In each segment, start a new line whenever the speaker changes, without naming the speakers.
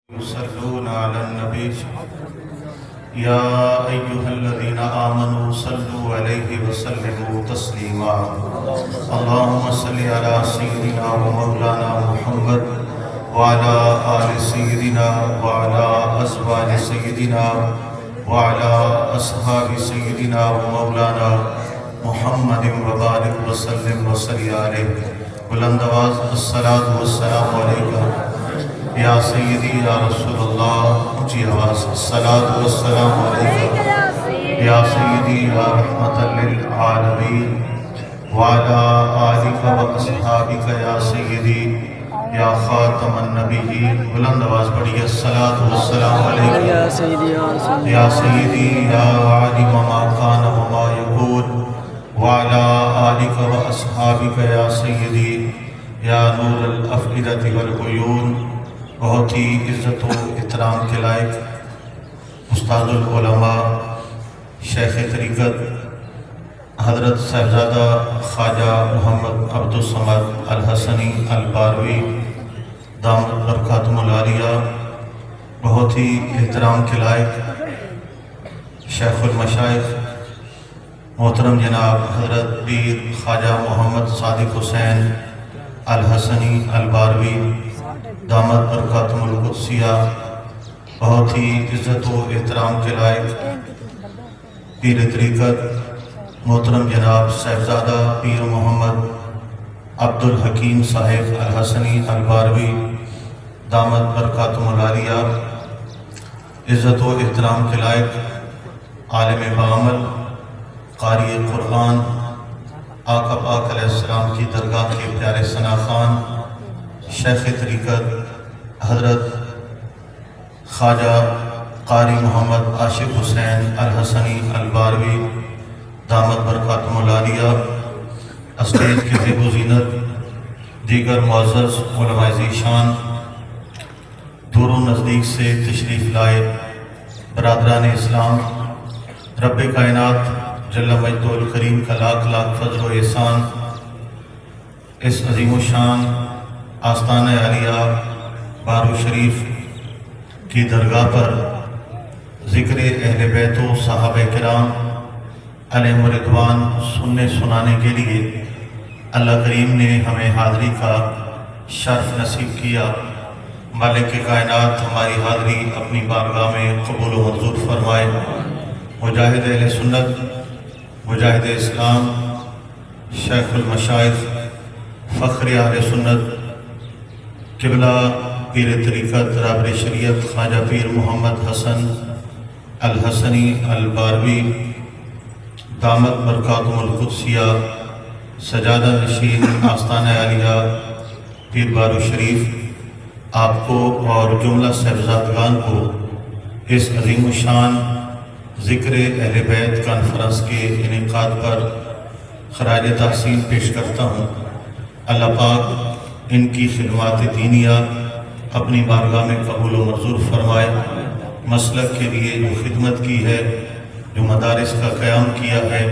يصلون على النبي يا أيها الذين آمنوا صلوا عليه وسلموا تسليما اللهم صل على سيدنا ومولانا محمد وعلى آل سيدنا وعلى أزواج سيدنا وعلى أصحاب سيدنا ومولانا محمد وبارك وسلم وصل عليه بلند آواز الصلاة والسلام علیکم یا سیدی یا رسول اللہ، اونچی آواز الصلاة والسلام علیکم یا سیدی یا رحمت للعالمین وعلا آلک و اصحابک یا سیدی یا خاتم النبیین۔ بلند آواز پڑھیے الصلاة والسلام علیکم یا سیدی یا عالم ما کان وما یکون وعلا آلک و اصحابک یا سیدی یا نور الافئدۃ والعیون۔ بہت ہی عزت و احترام کے لائق استاد العلماء شیخ طریقت حضرت صاحبزادہ خواجہ محمد عبدالصمد الحسنی الباروی دامت برکاتہم العالیہ، بہت ہی احترام کے لائق شیخ المشائخ محترم جناب حضرت پیر خواجہ محمد صادق حسین الحسنی الباروی دامت برکاتہم القدسیہ، بہت ہی عزت و احترام کے لائق پیر طریقت محترم جناب صاحبزادہ پیر محمد عبدالحکیم صاحب الحسنی الباروی دامت برکاتہم العالیہ، عزت و احترام کے لائق عالم بعمل قاری قرآن آقا پاک علیہ السلام کی درگاہ کے پیارے ثنا خان شیخ طریقت حضرت خواجہ قاری محمد عاشق حسین الحسنی الباروی دامت برکاتہم العالیہ، اسٹیج کے زیب و زینت دیگر معزز علماء ذیشان، دور و نزدیک سے تشریف لائے برادران اسلام، رب کائنات جل مجدہ الکریم کا لاکھ لاکھ فضل و احسان اس عظیم الشان آستانہ عالیہ بارو شریف کی درگاہ پر ذکر اہل بیت و صحابہ کرام علیہم رضوان سننے سنانے کے لیے اللہ کریم نے ہمیں حاضری کا شرف نصیب کیا۔ مالک کائنات ہماری حاضری اپنی بارگاہ میں قبول و منظور فرمائے۔ مجاہد اہل سنت، مجاہد اسلام، شیخ المشائخ، فخر اہل سنت، قبلہ پیر طریقت رابر شریعت خواجہ پیر محمد حسن الحسنی الباروی دامت برکاتہم القدسیہ، سجادہ نشین آستانہ عالیہ پیر بارو شریف، آپ کو اور جملہ صاحبزادگان کو اس عظیم الشان ذکر اہل بیت کانفرنس کے انعقاد پر خراج تحسین پیش کرتا ہوں۔ اللہ پاک ان کی خدمات دینیہ اپنی بارگاہ میں قبول و منظور فرمائے۔ مسلک کے لیے جو خدمت کی ہے، جو مدارس کا قیام کیا ہے،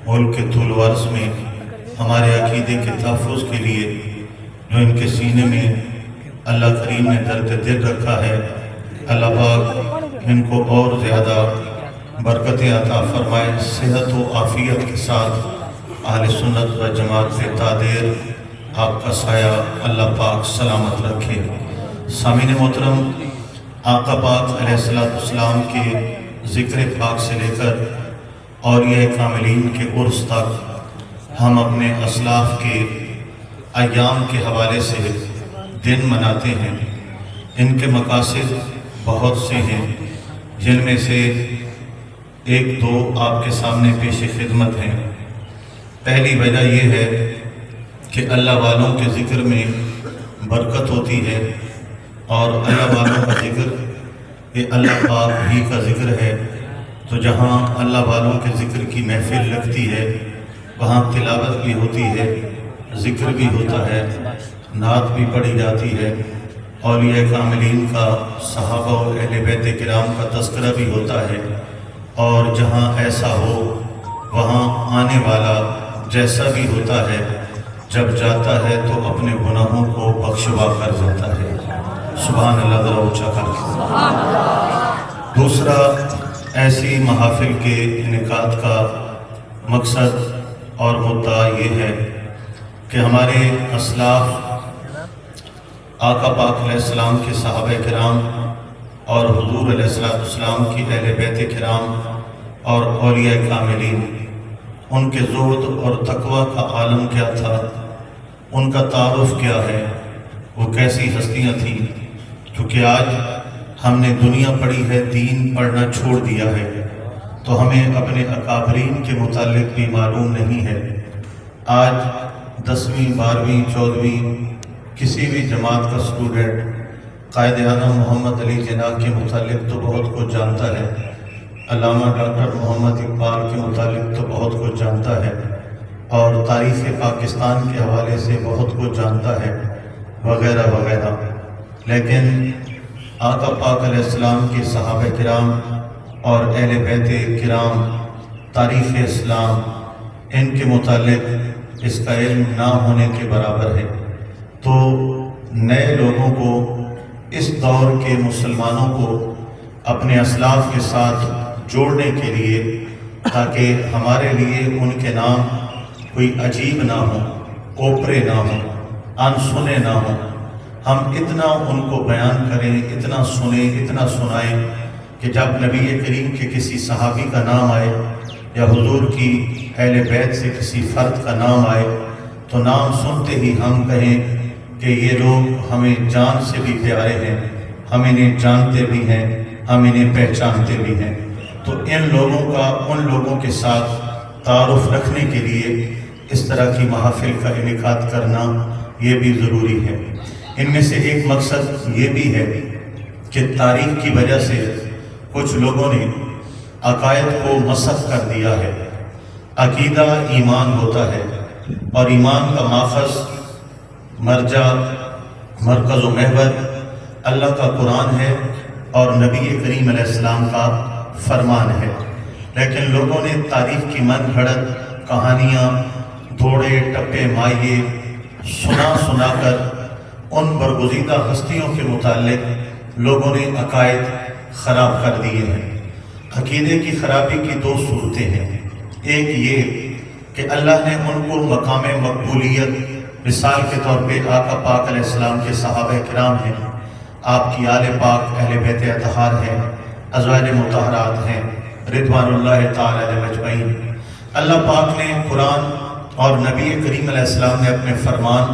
ملک کے طول و عرض میں ہمارے عقیدے کے تحفظ کے لیے جو ان کے سینے میں اللہ کریم نے درد دل رکھا ہے، اللہ پاک ان کو اور زیادہ برکتیں عطا فرمائے، صحت و عافیت کے ساتھ اہل سنت و جماعت پہ تادیر آپ کا سایہ اللہ پاک سلامت رکھے۔ سامعین محترم، آقا پاک علیہ السلام کے ذکر پاک سے لے کر اولیاء کاملین کے عرس تک ہم اپنے اسلاف کے ایام کے حوالے سے دن مناتے ہیں۔ ان کے مقاصد بہت سے ہیں، جن میں سے ایک دو آپ کے سامنے پیش خدمت ہیں۔ پہلی وجہ یہ ہے کہ اللہ والوں کے ذکر میں برکت ہوتی ہے، اور اللہ والوں کا ذکر یہ اللہ پاک ہی کا ذکر ہے، تو جہاں اللہ والوں کے ذکر کی محفل لگتی ہے وہاں تلاوت بھی ہوتی ہے، ذکر بھی ہوتا ہے، نعت بھی پڑھی جاتی ہے، اولیاء کاملین کا، صحابہ و اہل بیت کرام کا تذکرہ بھی ہوتا ہے، اور جہاں ایسا ہو وہاں آنے والا جیسا بھی ہوتا ہے، جب جاتا ہے تو اپنے گناہوں کو بخشوا کر جاتا ہے۔ سبحان اللہ ذرا اونچا کر کے۔ دوسرا، ایسی محافل کے انعقاد کا مقصد اور مدعا یہ ہے کہ ہمارے اسلاف آقا پاک علیہ السلام کے صحابہ کرام اور حضور علیہ السلام کی اہل بیت کرام اور اولیاء کاملین، ان کے زہد اور تقوی کا عالم کیا تھا، ان کا تعارف کیا ہے، وہ کیسی ہستیاں تھیں، کیونکہ آج ہم نے دنیا پڑھی ہے، دین پڑھنا چھوڑ دیا ہے، تو ہمیں اپنے اکابرین کے متعلق بھی معلوم نہیں ہے۔ آج 10ویں 12ویں 14ویں کسی بھی جماعت کا اسٹوڈنٹ قائد اعظم محمد علی جناح کے متعلق تو بہت کچھ جانتا ہے، علامہ ڈاکٹر محمد اقبال کے متعلق تو بہت کچھ جانتا ہے، اور تاریخ پاکستان کے حوالے سے بہت کچھ جانتا ہے، وغیرہ وغیرہ، لیکن آقا پاک علیہ السلام کے صحابہ کرام اور اہل بیت کرام، تاریخ اسلام، ان کے متعلق اس کا علم نہ ہونے کے برابر ہے۔ تو نئے لوگوں کو، اس دور کے مسلمانوں کو اپنے اسلاف کے ساتھ جوڑنے کے لیے، تاکہ ہمارے لیے ان کے نام کوئی عجیب نہ ہو، اوپرے نہ ہو، انسنے نہ ہو، ہم اتنا ان کو بیان کریں، اتنا سنیں، اتنا سنائیں کہ جب نبی کریم کے کسی صحابی کا نام آئے یا حضور کی اہل بیت سے کسی فرد کا نام آئے تو نام سنتے ہی ہم کہیں کہ یہ لوگ ہمیں جان سے بھی پیارے ہیں، ہم انہیں جانتے بھی ہیں، ہم انہیں پہچانتے بھی ہیں۔ تو ان لوگوں کا ان لوگوں کے ساتھ تعارف رکھنے کے لیے اس طرح کی محافل کا انعقاد کرنا یہ بھی ضروری ہے۔ ان میں سے ایک مقصد یہ بھی ہے کہ تاریخ کی وجہ سے کچھ لوگوں نے عقائد کو مسخ کر دیا ہے۔ عقیدہ ایمان ہوتا ہے، اور ایمان کا ماخذ، مرجع، مرکز و محور اللہ کا قرآن ہے اور نبی کریم علیہ السلام کا فرمان ہے، لیکن لوگوں نے تاریخ کی من گھڑت کہانیاں، دھوڑے ٹپے مائیے سنا کر ان برگزیدہ ہستیوں کے متعلق لوگوں نے عقائد خراب کر دیے ہیں۔ عقیدے کی خرابی کی دو صورتیں ہیں۔ ایک یہ کہ اللہ نے ان کو مقام مقبولیت، مثال کے طور پہ آقا پاک علیہ السلام کے صحابہ کرام ہیں، آپ کی آل پاک اہل بیت اطہار ہیں، ازواج مطہرات ہیں، رضوان اللہ تعالی علیہم اجمعین۔ اللہ پاک نے قرآن اور نبی کریم علیہ السلام نے اپنے فرمان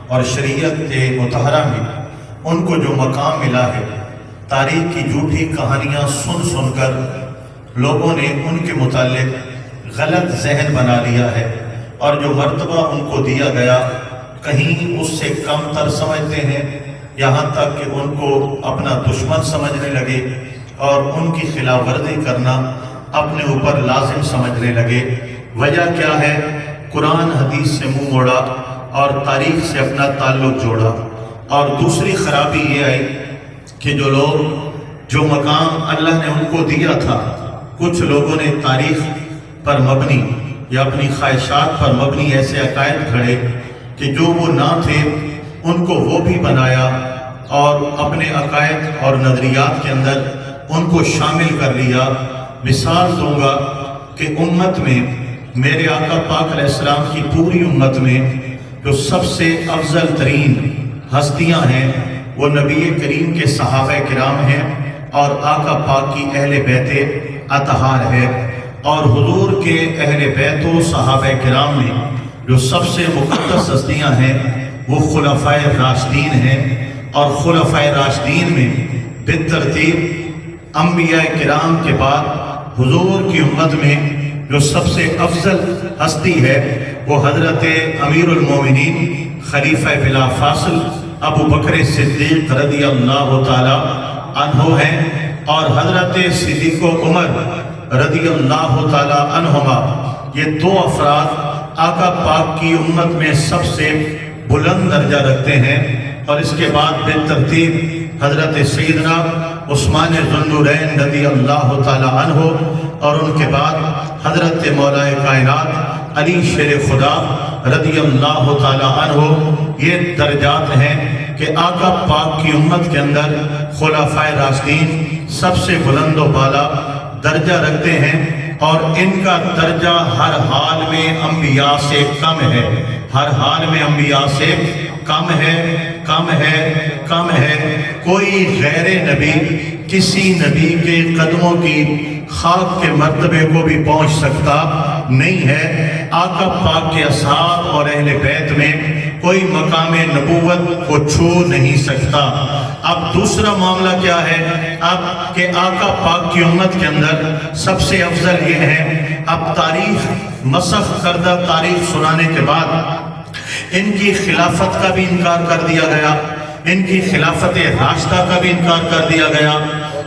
اور شریعت مطہرہ میں ان کو جو مقام ملا ہے، تاریخ کی جھوٹی کہانیاں سن کر لوگوں نے ان کے متعلق غلط ذہن بنا لیا ہے، اور جو مرتبہ ان کو دیا گیا کہیں اس سے کم تر سمجھتے ہیں، یہاں تک کہ ان کو اپنا دشمن سمجھنے لگے اور ان کی خلاف ورزی کرنا اپنے اوپر لازم سمجھنے لگے۔ وجہ کیا ہے؟ قرآن حدیث سے منہ موڑا اور تاریخ سے اپنا تعلق جوڑا۔ اور دوسری خرابی یہ آئی کہ جو مقام اللہ نے ان کو دیا تھا، کچھ لوگوں نے تاریخ پر مبنی یا اپنی خواہشات پر مبنی ایسے عقائد گھڑے کہ جو وہ نہ تھے ان کو وہ بھی بنایا، اور اپنے عقائد اور نظریات کے اندر ان کو شامل کر لیا۔ مثال دوں گا کہ امت میں، میرے آقا پاک علیہ السلام کی پوری امت میں جو سب سے افضل ترین ہستیاں ہیں وہ نبی کریم کے صحابہ کرام ہیں اور آقا پاک کی اہل بیت اطہار ہے، اور حضور کے اہل بیت و صحابہ کرام میں جو سب سے مقدس ہستیاں ہیں وہ خلفائے راشدین ہیں، اور خلفائے راشدین میں بالترتیب انبیاء کرام کے بعد حضور کی امت میں جو سب سے افضل ہستی ہے وہ حضرت امیر المومنین خلیفہ بلا فاصل ابو بکر صدیق رضی اللہ تعالی عنہ ہیں، اور حضرت صدیق و عمر رضی اللہ تعالی عنہما۔ یہ دو افراد آقا پاک کی امت میں سب سے بلند درجہ رکھتے ہیں، اور اس کے بعد بالترتیب حضرت سیدنا عثمان ذو النورین رضی اللہ تعالی عنہ، اور ان کے بعد حضرت مولا کائنات علی شیر خدا رضی اللہ تعالی عنہ۔ یہ درجات ہیں کہ آقا پاک کی امت کے اندر خلفائے راشدین سب سے بلند و بالا درجہ رکھتے ہیں، اور ان کا درجہ ہر حال میں انبیاء سے کم ہے، ہر حال میں انبیاء سے کم ہے، کم ہے، کم ہے۔ کوئی غیر نبی کسی نبی کے قدموں کی خاک کے مرتبے کو بھی پہنچ سکتا نہیں ہے۔ آقا پاک کے اصحاب اور اہل بیت میں کوئی مقام نبوت کو چھو نہیں سکتا۔ اب دوسرا معاملہ کیا ہے؟ اب کہ آقا پاک کی امت کے اندر سب سے افضل یہ ہے، اب تاریخ مسخ کردہ تاریخ سنانے کے بعد ان کی خلافت کا بھی انکار کر دیا گیا، ان کی خلافت راشدہ کا بھی انکار کر دیا گیا،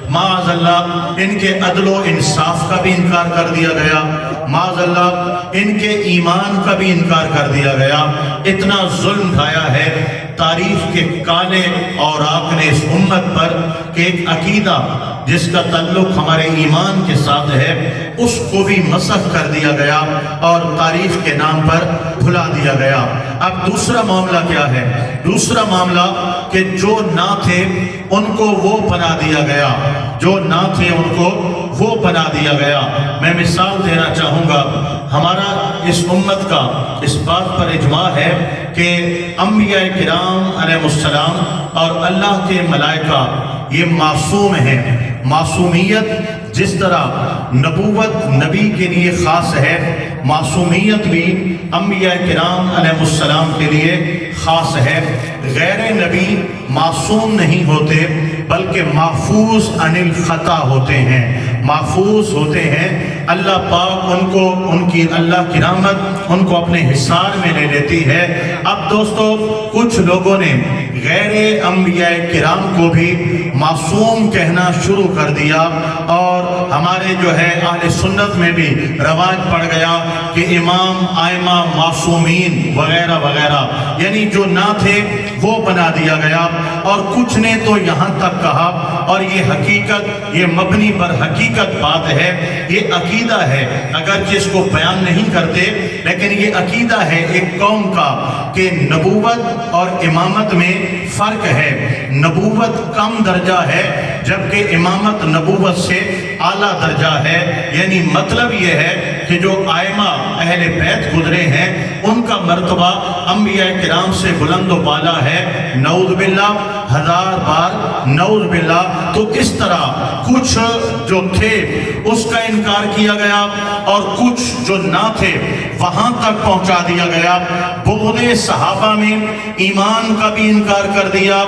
معاذ اللہ ان کے عدل و انصاف کا بھی انکار کر دیا گیا، معاذ اللہ ان کے ایمان کا بھی انکار کر دیا گیا۔ اتنا ظلم ڈھایا ہے تاریخ کے کالے اوراق نے اس امت پر کہ ایک عقیدہ جس کا تعلق ہمارے ایمان کے ساتھ ہے اس کو بھی مسخ کر دیا گیا اور تاریخ کے نام پر بھلا دیا گیا۔ اب دوسرا معاملہ کیا ہے؟ دوسرا معاملہ کہ جو نہ تھے ان کو وہ بنا دیا گیا، جو نہ تھے ان کو وہ بنا دیا گیا۔ میں مثال دینا چاہوں گا، ہمارا اس امت کا اس بات پر اجماع ہے کہ انبیاء کرام علیہ السلام اور اللہ کے ملائکہ یہ معصوم ہیں۔ معصومیت جس طرح نبوت نبی کے لیے خاص ہے، معصومیت بھی انبیاء کرام علیہ السلام کے لیے خاص ہے۔ غیر نبی معصوم نہیں ہوتے بلکہ محفوظ عن الخطا ہوتے ہیں، محفوظ ہوتے ہیں۔ اللہ پاک ان کو، ان کی اللہ کی رحمت ان کو اپنے حصار میں لے لیتی ہے۔ اب دوستو کچھ لوگوں نے غیر انبیاء کرام کو بھی معصوم کہنا شروع کر دیا، اور ہمارے جو ہے اہل سنت میں بھی رواج پڑ گیا کہ امام ائمہ معصومین وغیرہ وغیرہ، یعنی جو نہ تھے وہ بنا دیا گیا۔ اور کچھ نے تو یہاں تک کہا، اور یہ حقیقت، یہ مبنی پر حقیقت بات ہے، یہ عقیدہ ہے، اگرچہ اس کو بیان نہیں کرتے لیکن یہ عقیدہ ہے ایک قوم کا کہ نبوت اور امامت میں فرق ہے۔ نبوت کم درجہ ہے جبکہ امامت نبوت سے اعلیٰ درجہ ہے۔ یعنی مطلب یہ ہے کہ جو ائمہ اہل بیت گزرے ہیں ان کا مرتبہ انبیاء کرام سے بلند و بالا ہے، نعوذ باللہ، ہزار بار نعوذ باللہ۔ تو اس طرح کچھ جو تھے اس کا انکار کیا گیا اور کچھ جو نہ تھے وہاں تک پہنچا دیا گیا۔ بغض صحابہ میں ایمان کا بھی انکار کر دیا،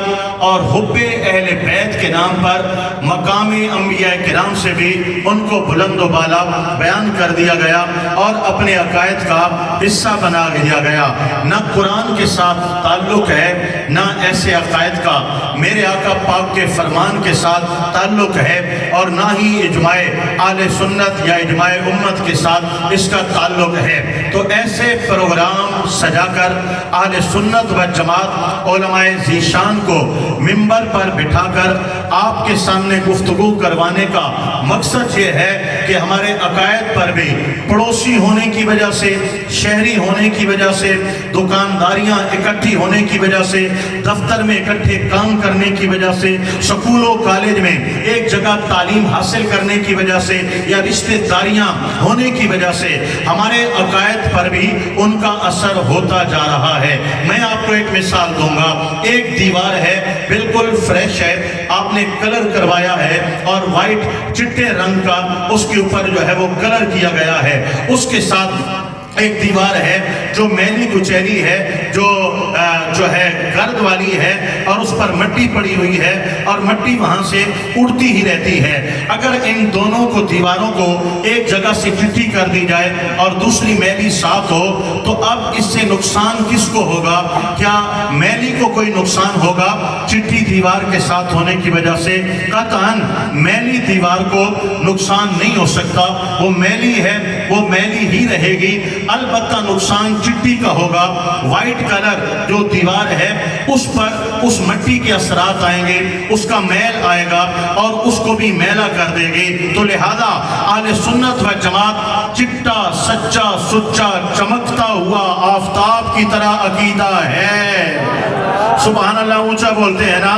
اور حب اہل بیت کے نام پر مقام انبیاء کرام سے بھی ان کو بلند و بالا بیان کر دیا گیا اور اپنے عقائد کا حصہ بنا دیا گیا۔ نہ قرآن کے ساتھ تعلق ہے، نہ ایسے عقائد کا میرے آقا پاک کے فرمان کے ساتھ تعلق ہے، اور نہ ہی اجماع اہل سنت یا اجماع امت کے ساتھ اس کا تعلق ہے۔ تو ایسے پروگرام سجا کر اہل سنت و جماعت علماء ذیشان کو منبر پر بٹھا کر آپ کے سامنے گفتگو کروانے کا مقصد یہ ہے کہ ہمارے عقائد پر بھی پڑوسی ہونے کی وجہ سے، شہری ہونے کی وجہ سے، دکانداریاں اکٹھی ہونے کی وجہ سے، دفتر میں اکٹھے کام کرنے کی وجہ سے، سکول و کالج میں ایک جگہ تعلیم حاصل کرنے کی وجہ سے، یا رشتہ داریاں ہونے کی وجہ سے ہمارے عقائد پر بھی ان کا اثر ہوتا جا رہا ہے۔ میں آپ کو ایک مثال دوں گا۔ ایک دیوار ہے بالکل فریش ہے، آپ نے کلر کروایا ہے اور وائٹ چٹے رنگ کا اس کے اوپر جو ہے وہ کلر کیا گیا ہے۔ اس کے ساتھ ایک دیوار ہے جو میلی کچیلی ہے، جو ہے گرد والی ہے، اور اس پر مٹی پڑی ہوئی ہے اور مٹی وہاں سے اڑتی ہی رہتی ہے۔ اگر ان دونوں کو دیواروں کو ایک جگہ سے چٹی کر دی جائے اور دوسری میلی صاف ہو تو اب اس سے نقصان کس کو ہوگا؟ کیا میلی کو کوئی نقصان ہوگا چٹی دیوار کے ساتھ ہونے کی وجہ سے؟ قطعاً میلی دیوار کو نقصان نہیں ہو سکتا، وہ میلی ہے وہ میلی ہی رہے گی۔ البتہ نقصان چٹی کا ہوگا۔ وائٹ کلر جو دیوار ہے اس پر اس مٹی کے اثرات آئیں گے، اس کا میل آئے گا اور اس کو بھی میلا کر دے گی۔ تو لہذا اہل سنت و جماعت چٹا سچا سچا چمکتا ہوا آفتاب کی طرح عقیدہ ہے۔ سبحان اللہ اونچا بولتے ہیں نا۔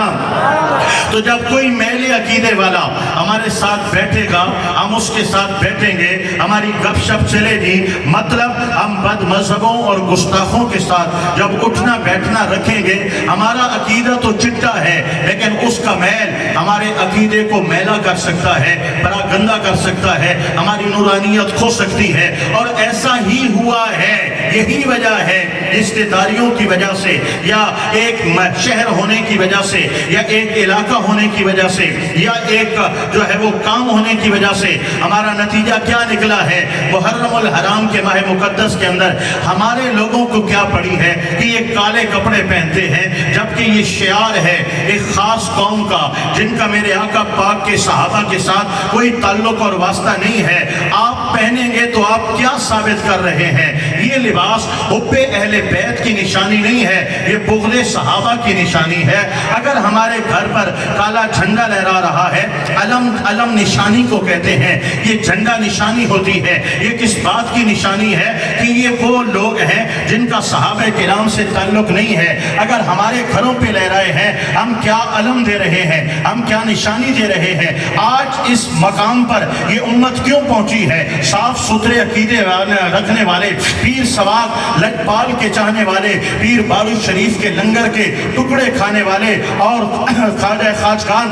تو جب کوئی میل عقیدے والا ہمارے ساتھ بیٹھے گا، ہم اس کے ساتھ بیٹھیں گے، ہماری گپ شپ چلے گی، مطلب ہم بد مذہبوں اور گستاخوں کے ساتھ جب اٹھنا بیٹھنا رکھیں گے، ہمارا عقیدہ تو چٹا ہے لیکن اس کا میل ہمارے عقیدے کو میلا کر سکتا ہے، بڑا گندا کر سکتا ہے، ہماری نورانیت کھو سکتی ہے۔ اور ایسا ہی ہوا ہے، یہی وجہ ہے رشتہ داریوں کی وجہ سے، یا ایک شہر ہونے کی وجہ سے، یا ایک علاقہ ہونے کی وجہ سے، یا ایک جو ہے وہ کام ہونے کی وجہ سے ہمارا نتیجہ کیا نکلا ہے؟ محرم الحرام کے ماہ مقدس کے اندر ہمارے لوگوں کو کیا پڑی ہے کہ یہ کالے کپڑے پہنتے ہیں، جبکہ یہ شعار ہے ایک خاص قوم کا جن کا میرے آقا پاک کے صحابہ کے ساتھ کوئی تعلق اور واسطہ نہیں ہے۔ آپ پہنیں گے تو آپ کیا ثابت کر رہے ہیں؟ یہ لباس حب اہل بیت کی نشانی نہیں ہے، یہ بغض صحابہ کی نشانی ہے۔ اگر ہمارے گھر پر کالا جھنڈا لہرا رہا ہے، علم نشانی کو کہتے ہیں، یہ جھنڈا نشانی ہوتی ہے، یہ کس بات کی نشانی ہے کہ یہ وہ لوگ ہیں جن کا صحابہ کرام سے تعلق نہیں ہے۔ اگر ہمارے گھروں پہ لہرائے ہیں، ہم کیا علم دے رہے ہیں، ہم کیا نشانی دے رہے ہیں؟ آج اس مقام پر یہ امت کیوں پہنچی ہے؟ صاف ستھرے عقیدے رکھنے والے، پیر سواق لجپال کے چاہنے والے، پیر بارو شریف کے لنگر کے ٹکڑے کھانے والے، اور خواجہ خاجگان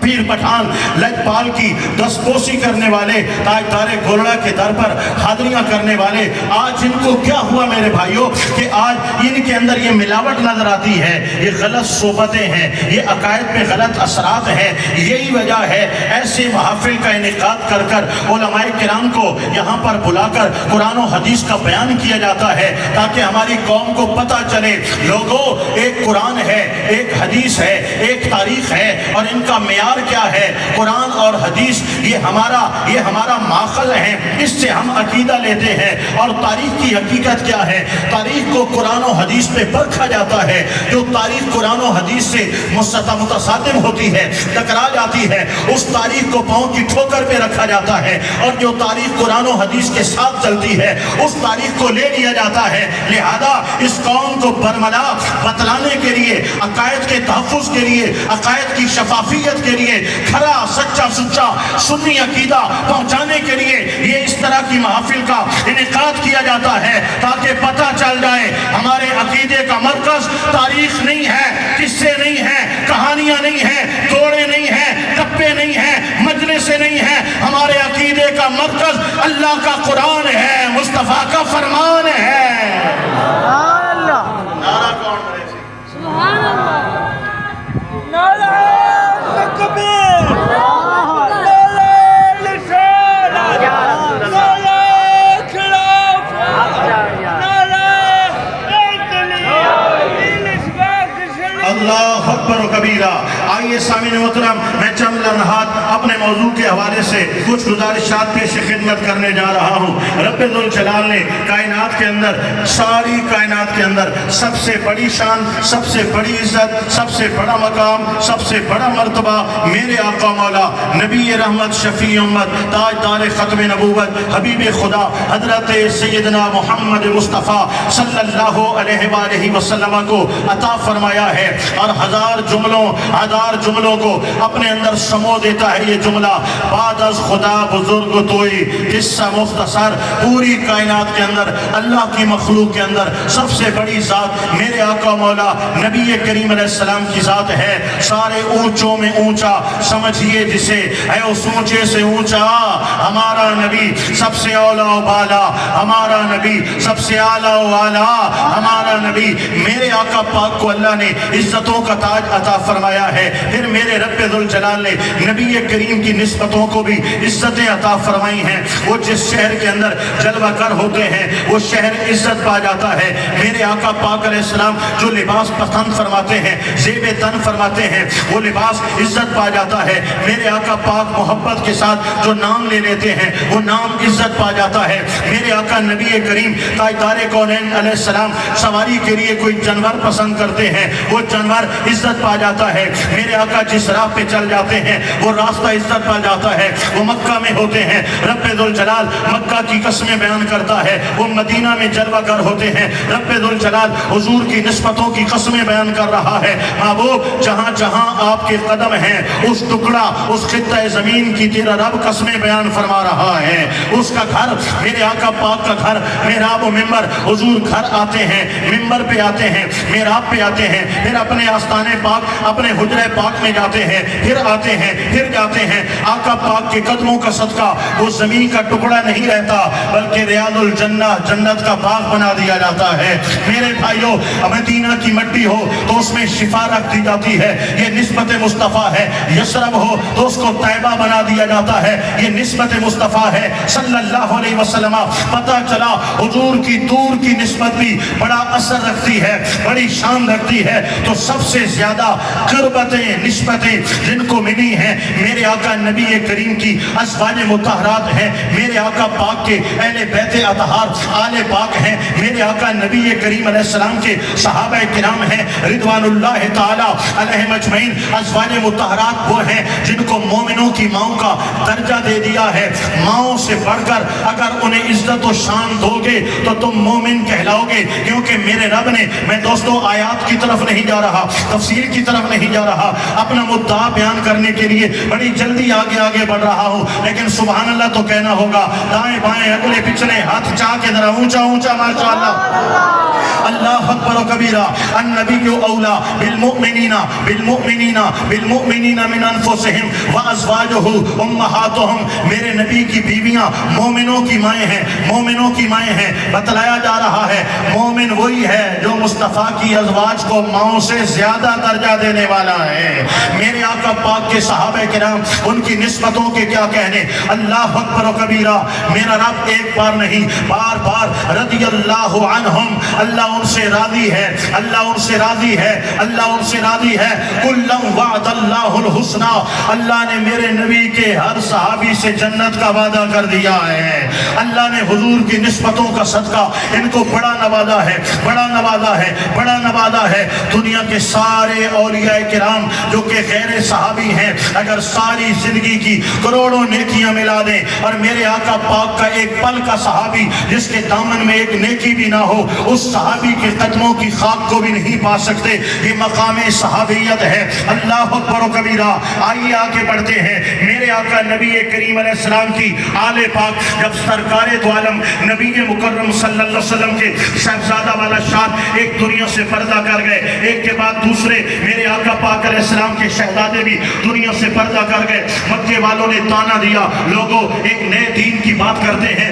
پیر پٹھان لجپال کی دستبوسی کرنے والے، تاجدار گولڑا کے در پر حاضریاں کرنے والے، آج ان کو کیا ہوا میرے بھائیوں کہ آج ان کے اندر یہ ملاوٹ نظر آتی ہے، یہ غلط صحبتیں ہیں، یہ عقائد پہ غلط اثرات ہیں۔ یہی وجہ ہے ایسے محافل کا انعقاد کر کر علماء کرام کو یہاں پر بلا کر قرآن و حدیث کا بیان کیا جاتا ہے تاکہ ہماری قوم کو پتہ چلے لوگوں ایک قرآن ہے، ایک حدیث ہے، ایک تاریخ ہے، اور ان کا معیار کیا ہے؟ قرآن اور حدیث یہ ہمارا ماخذ ہے، اس سے ہم عقیدہ لیتے ہیں۔ اور تاریخ کی حقیقت کیا ہے؟ تاریخ کو قرآن و حدیث پہ پرکھا جاتا ہے۔ جو تاریخ قرآن و حدیث سے متصادم ہوتی ہے، ٹکرا جاتی ہے، اس تاریخ کو پاؤں کی ٹھوکر پہ رکھا جاتا ہے، اور جو تاریخ قرآن و حدیث کے ساتھ چلتی ہے اس تاریخ کو لے لیا جاتا ہے۔ لہذا اس قوم کو برملا بتلانے کے لیے، عقائد کے تحفظ کے لیے، عقائد کی شفافیت کے لیے، کھرا سچا سنی عقیدہ پہنچانے کے لیے یہ اس طرح کی محافل کا انعقاد کیا جاتا ہے تاکہ پتہ چل جائے ہمارے عقیدے کا مرکز تاریخ نہیں ہے، قصے نہیں ہیں، کہانیاں نہیں ہیں، توڑے نہیں ہیں، ٹپے نہیں ہیں، مجلسیں نہیں ہیں۔ ہمارے عقیدے کا مرکز اللہ کا قرآن ہے، مصطفیٰ کا فرمان ہے۔ نعرہ کون بڑے سے؟
سبحان اللہ، نعرہ تکبیر، نعرہ رسالت، نعرہ خلافت، نعرہ
اللہ اکبر و کبیرہ۔ آئیے سامعین محترم، میں چند لمحات اپنے موضوع کے حوالے سے کچھ گزارشات پیش خدمت کرنے جا رہا ہوں۔ رب ذوالجلال نے کائنات کے اندر، ساری کائنات کے اندر سب سے بڑی شان، سب سے بڑی عزت، سب سے بڑا مقام، سب سے بڑا مرتبہ میرے آقا مولا نبی رحمت، شفیع امت، تاجدار ختم نبوت، حبیب خدا حضرت سیدنا محمد مصطفیٰ صلی اللہ علیہ وآلہ وسلم کو عطا فرمایا ہے۔ اور ہزار جملوں کو اپنے اندر سمو دیتا ہے یہ جملہ، بعد از خدا بزرگ توئی، قصہ مختصر۔ پوری کائنات کے اندر، اللہ کی مخلوق کے اندر سب سے بڑی ذات میرے آقا مولا نبی کریم علیہ السلام کی ذات ہے۔ سارے اونچوں میں اونچا سمجھیے جسے، ہے اس اونچے سے اونچا ہمارا نبی، سب سے اولا و بالا ہمارا نبی، سب سے اعلیٰ و اعلیٰ ہمارا نبی۔ میرے آقا پاک کو اللہ نے عزتوں کا تاج عطا فرمایا ہے۔ پھر میرے رب ذوالجلال نے نبی کریم کی نسبتوں کو بھی عزتیں عطا فرمائی ہیں۔ وہ جس شہر کے اندر جلوہ گر ہوتے ہیں وہ شہر عزت پا جاتا ہے۔ میرے آقا پاک علیہ السلام جو لباس پسند فرماتے ہیں، زیب تن فرماتے ہیں، وہ لباس عزت پا جاتا ہے۔ میرے آقا پاک محبت کے ساتھ جو نام لے لیتے ہیں وہ نام عزت پا جاتا ہے۔ میرے آقا نبی کریم تاجدار کونین علیہ السلام سواری کے لیے کوئی جانور پسند کرتے ہیں، وہ جانور عزت پا جاتا ہے۔ میرے آقا جس راہ پہ چل جاتے جاتے ہیں وہ راستہ عزت پا جاتا ہے، وہ مکہ میں ہوتے ہیں رب ذوالجلال مکہ کی قسمیں بیان کرتا ہے، وہ مدینہ میں جلوہ گر ہوتے ہیں رب ذوالجلال حضور کی نسبتوں کی قسمیں بیان کر رہا ہے۔ محبوب جہاں جہاں آپ کے قدم ہیں اس ٹکڑا اس خطہ زمین کی تیرا رب قسمیں بیان فرما رہا ہے۔ اس کا گھر میرے آقا پاک کا گھر محراب و ممبر، حضور گھر آتے ہیں ممبر پہ آتے ہیں محراب پہ آتے ہیں، پھر اپنے آستانے پاک اپنے حجرہ پاک میں جاتے ہیں، پھر آتے ہیں پھر جاتے ہیں۔ آقا پاک کے قدموں کا صدقہ وہ زمین کا ٹکڑا نہیں رہتا بلکہ ریاض الجنہ جنت کا باغ بنا دیا جاتا ہے۔ میرے بھائیوں مدینہ کی مٹی ہو تو اس میں شفا رکھ دی جاتی ہے، یہ نسبت مصطفیٰ ہے۔ یثرب ہو تو اس کو طیبہ بنا دیا جاتا ہے، یہ نسبت مصطفیٰ ہے صلی اللہ علیہ وسلم۔ پتہ چلا حضور کی دور کی نسبت بھی بڑا اثر رکھتی ہے، بڑی شان رکھتی ہے۔ تو سب سے زیادہ قربتیں نسبتیں جن کو ملی ہیں میرے آقا نبی کریم کی ازواج مطہرات ہیں، میرے آقا پاک کے اہل بیت اطہار آل پاک ہیں، میرے آقا نبی کریم علیہ السلام کے صحابہ کرام ہیں رضوان اللہ تعالی علیہم اجمعین۔ ازواج مطہرات وہ ہیں جن کو مومنوں کی ماؤں کا درجہ دے دیا ہے۔ ماؤں سے بڑھ کر اگر انہیں عزت و شان دو گے تو تم مومن کہلاؤ گے، کیونکہ میرے رب نے، میں دوستوں آیات کی طرف نہیں جا رہا، تفسیر کی طرف نہیں جا رہا، اپنا مدعا بیان کرنے کے لیے بڑی جلدی آگے بڑھ رہا ہوں، لیکن سبحان اللہ تو کہنا ہوگا، دائیں بائیں اگلے پچھلے ہاتھ چاہ کے ذرا اونچا اونچا ماشاءاللہ۔ اللہ اکبر و کبیرہ۔ النبی اولا بالمؤمنین من انفسہم وازواجہ امہاتہم۔ میرے نبی کی بیویاں مومنوں کی مائیں ہیں، مومنوں کی مائیں ہیں۔ بتلایا جا رہا ہے مومن وہی ہے جو مصطفیٰ کی ازواج کو ماؤں سے زیادہ درجہ دینے والا ہے۔ میرے آقا پاک کے صحابہ کرام ان کی نسبتوں کے کیا کہنے۔ اللہ اکبر و کبیرہ۔ میرا رب ایک بار نہیں بار بار رضی اللہ عنہم، اللہ ان سے راضی ہے، اللہ ان سے راضی ہے، اللہ ان سے راضی ہے۔ کلًا وعد اللہ الحسنى، اللہ نے میرے نبی کے ہر صحابی سے جنت کا وعدہ کر دیا ہے۔ اللہ نے حضور کی نسبتوں کا صدقہ ان کو بڑا نوازا ہے، بڑا نوازا ہے، بڑا نوازا ہے۔ دنیا کے سارے اولیاء کرام جو کہ غیر صحابی ہیں اگر ساری زندگی کی کروڑوں نیکیاں ملا دیں اور میرے آقا پاک کا ایک پل کا صحابی جس کے دامن میں ایک نیکی بھی نہ ہو اس صحابی کے قدموں کی خاک کو بھی نہیں پا سکتے۔ یہ مقام صحابیت ہے۔ اللہ اکبر و کبیرہ۔ آئیے آگے بڑھتے ہیں۔ میرے آقا نبی کریم علیہ السلام کی آل پاک جب سرکار دو عالم نبی مکرم صلی اللہ علیہ وسلم کے صاحبزادہ والا شان ایک دنیا سے پردہ کر گئے، ایک کے بعد دوسرے میرے آقا پاک علیہ السلام کے شہزادے بھی دنیا سے پردہ کر گئے۔ مکے والوں نے تانا دیا، لوگوں ایک نئے دین کی بات کرتے ہیں،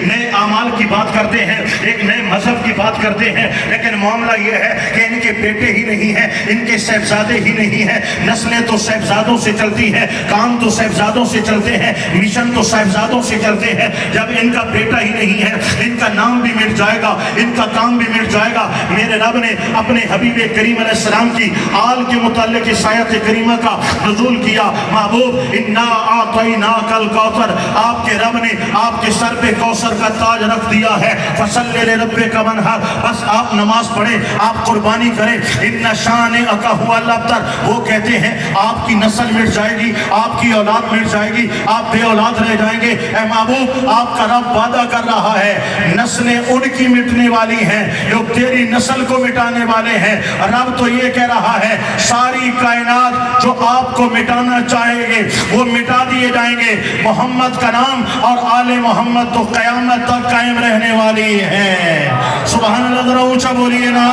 نئے اعمال کی بات کرتے ہیں، ایک نئے مذہب کی بات کرتے ہیں، لیکن معاملہ یہ ہے کہ ان کے بیٹے ہی نہیں ہیں، ان کے صاحبزادے ہی نہیں ہیں۔ نسلیں تو صاحبزادوں سے چلتی ہیں، کام تو صاحبزادوں سے چلتے ہیں، مشن تو صاحبزادوں سے چلتے ہیں۔ جب ان کا بیٹا ہی نہیں ہے ان کا نام بھی مٹ جائے گا، ان کا کام بھی مٹ جائے گا۔ میرے رب نے اپنے حبیب کریم علیہ السلام کی آل کے متعلق اس آیت کریمہ کا نزول کیا۔ محبوب انا اعطیناک الکوثر، آپ کے رب نے آپ کے سر پہ کوثر کا تاج رکھ دیا ہے۔ فصلی لربک وانحر، بس آپ نماز پڑھیں، آپ قربانی کریں۔ ان شانئک ھو الابتر، وہ کہتے ہیں آپ کی نسل مٹ جائے گی، آپ کی اولاد مٹ جائے گی، آپ بے اولاد رہ جائیں گے۔ اے محبوب آپ کا رب وعدہ کر رہا ہے نسلیں ان کی مٹنے والی ہیں جو تیری نسل کو مٹانے والے ہیں۔ رب تو یہ کہہ رہا ہے ساری کائنات جو آپ کو مٹانا چاہیں گے وہ مٹا دیے جائیں گے۔ محمد کا نام اور آل محمد تو قیامت تک قائم رہنے والی ہے۔ سبحان اللہ، ذرا اونچا بولیے نا۔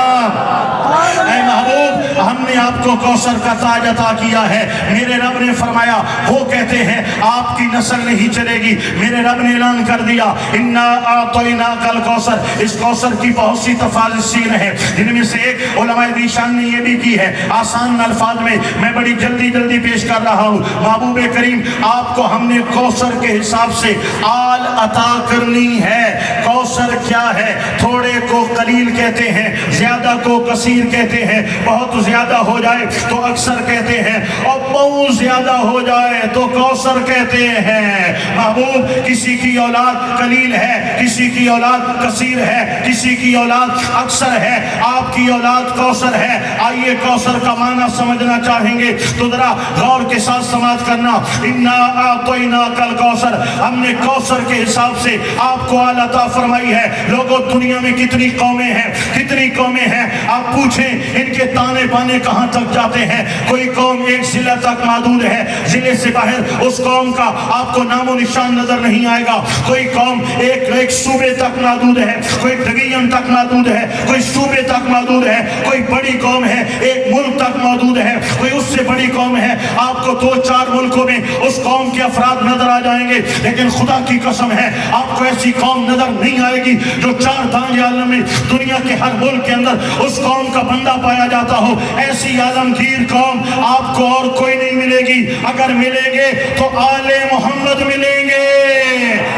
اے محبوب ہم نے آپ کو کوثر کا تاج عطا کیا ہے۔ میرے رب نے فرمایا وہ کہتے ہیں آپ کی نسل نہیں چلے گی۔ میرے رب نے اعلان کر دیا انا اعطیناک الکوثر۔ اس کوثر کی بہت سی تفاصیل ہیں جن میں سے ایک علماء ذیشان نے یہ بھی کی ہے، آسان الفاظ میں بڑی جلدی پیش کر رہا ہوں۔ محبوب کریم آپ کو ہم نے کوثر کے حساب سے آل عطا کرنی ہے۔ کوثر کیا ہے؟ تھوڑے کو قلیل کہتے ہیں، زیادہ کو کثیر کہتے ہیں، بہت زیادہ ہو جائے تو اکثر کہتے ہیں، اور بہت زیادہ ہو جائے تو کوثر کہتے ہیں۔ محبوب کسی کی اولاد قلیل ہے، کسی کی اولاد کثیر ہے، کسی کی اولاد اکثر ہے، آپ کی اولاد کوثر ہے۔ آئیے کوثر کا معنی سمجھنا چاہیں گے تو ذرا غور کے ساتھ سماعت کرنا۔ اِنَّا أَعْطَيْنَاكَ الْكَوْثَرَ، ہم نے کوثر کے حساب سے آپ کو آل عطا فرمائی ہے۔ لوگوں دنیا میں کتنی قومیں ہیں، کتنی قومیں ہیں، آپ پوچھیں ان کے تانے بانے کہاں تک جاتے ہیں؟ کوئی قوم ایک ضلع تک محدود ہے، ضلع سے باہر اس قوم کا آپ کو نام و نشان نظر نہیں آئے گا۔ کوئی قوم ایک صوبے تک محدود ہے، کوئی ڈویژن تک محدود ہے، کوئی صوبے تک محدود ہے، کوئی بڑی قوم ہے ایک ملک تک محدود ہے، کوئی اس سے بڑی قوم ہے آپ کو 2-4 ملکوں میں اس قوم کے افراد نظر آ جائیں گے۔ لیکن خدا کی قسم ہے آپ کو ایسی قوم نظر نہیں آئے گی جو 4 دانگ عالم میں دنیا کے ہر ملک کے اندر اس قوم کا بندہ پایا جاتا ہو۔ ایسی عالمگیر قوم آپ کو اور کوئی نہیں ملے گی۔ اگر ملیں گے تو آل محمد ملیں گے۔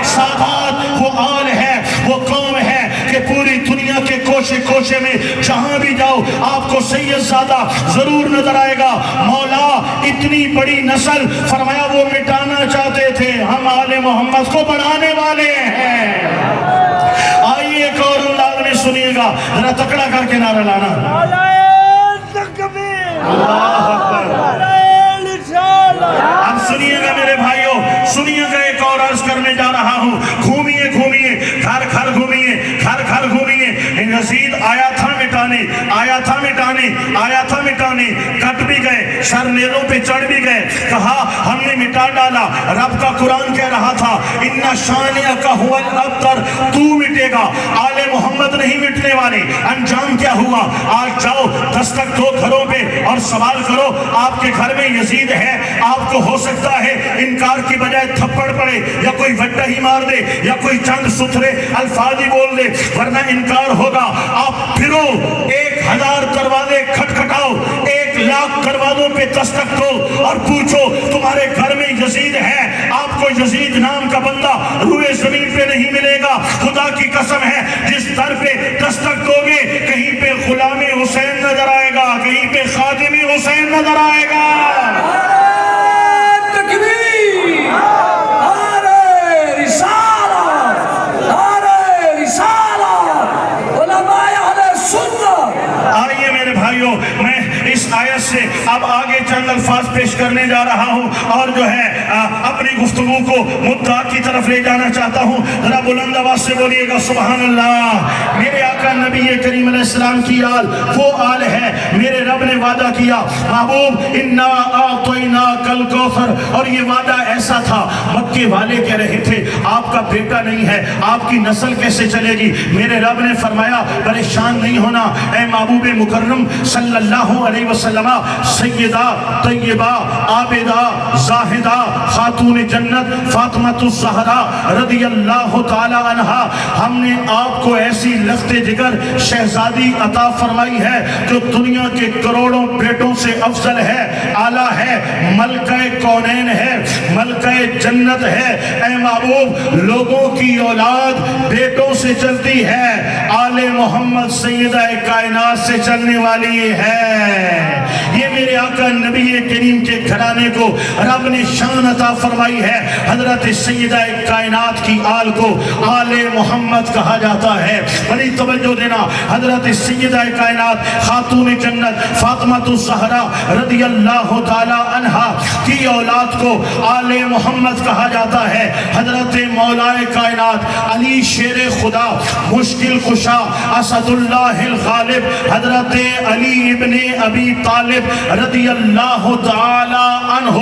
سادات وہ آل ہے، وہ قوم ہے کہ پوری دنیا کے کوشے کوشے میں جہاں بھی جاؤ آپ کو سید زادہ ضرور نظر آئے گا۔ مولا اتنی بڑی نسل فرمایا وہ مٹانا چاہتے تھے، ہم آل محمد کو بڑھانے والے ہیں۔ آئیے ایک اور انداز میں سنیے گا، ذرا تکڑا کر کے نعرہ لانا۔ اللہ اکبر۔ اب سنیے گا میرے بھائیوں، سنیے گا ایک اور عرض کرنے جا رہا ہوں۔ گھومیے گھومیے، گھر گھر گھومیے، گھر گھر گھومیے۔ یزید آیا تھا مٹانے، آیا تھا مٹانے، آیا تھا مٹانے، کٹ بھی گئے، سر نیزوں پہ چڑھ بھی گئے، کہا ہم نے مٹا ڈالا۔ رب کا قرآن کہہ رہا تھا ان شانئک ھو الابتر، تو مٹے گا، آل محمد نہیں مٹنے والے۔ انجام کیا ہوا؟ آج جاؤ دستک دو گھروں پہ اور سوال کرو آپ کے گھر میں یزید ہے، آپ کو ہو سکتا ہے انکار کی بجائے تھپڑ پڑے یا کوئی وڈا ہی مار دے یا کوئی چند ستھرے الفاظ ہی بول دے، ورنہ انکار ہوگا۔ آپ پھرو 1000 دروازے کھٹکھٹاؤ، 1,00,000 دروازوں پہ دستک دو اور پوچھو تمہارے گھر میں یزید ہے؟ آپ کو یزید نام کا بندہ روئے زمین پہ نہیں ملے گا۔ خدا کی قسم ہے جس در پہ دستک دو گے کہیں پہ غلام حسین نظر آئے گا، کہیں پہ خادم حسین نظر آئے گا۔ آئیے میرے بھائیوں، میں اس آیت سے اب آگے چند الفاظ پیش کرنے جا رہا ہوں اور جو ہے اپنی گفتگو کو مدعا کی طرف لے جانا چاہتا ہوں۔ ذرا بلند آواز سے بولیے گا سبحان اللہ۔ میرے آقا نبی کریم علیہ السلام کی آل وہ آل ہے، میرے رب نے وعدہ کیا محبوب انا اعطیناک الکوثر، اور یہ وعدہ ایسا تھا مکے والے کہہ رہے تھے آپ کا بیٹا نہیں ہے، آپ کی نسل کیسے چلے گی؟ میرے رب نے فرمایا پریشان نہیں ہونا اے محبوب مکرم صلی اللہ علیہ وسلم، سیدہ طیبہ عابدہ زاہدہ خاتون جنت فاطمہ الزہرا رضی اللہ تعالی عنہا، ہم نے آپ کو ایسی لخت جگر شہزادی عطا فرمائی ہے جو دنیا کے کروڑوں بیٹوں سے افضل ہے، اعلیٰ ہے، ملکہ کونین ہے، ملکہ جنت ہے۔ اے محبوب لوگوں کی اولاد بیٹوں سے چلتی ہے، آل محمد سیدہ کائنات سے چلنے والی ہے۔ یہ میرے آقا نبی کریم کے گھرانے کو رب نے شان عطا فرمائی ہے۔ حضرت سیدہ کائنات کی آل کو آل محمد کہا جاتا ہے۔ بڑی توجہ دینا، حضرت سیدہ کائنات خاتون جنت فاطمہ الزہرا رضی اللہ تعالی عنہا کی اولاد کو آل محمد کہا جاتا ہے۔ حضرت مولا کائنات علی شیر خدا مشکل کشا اسد اللہ الغالب حضرت علی ابن ابی طالب رضی اللہ تعالی عنہ،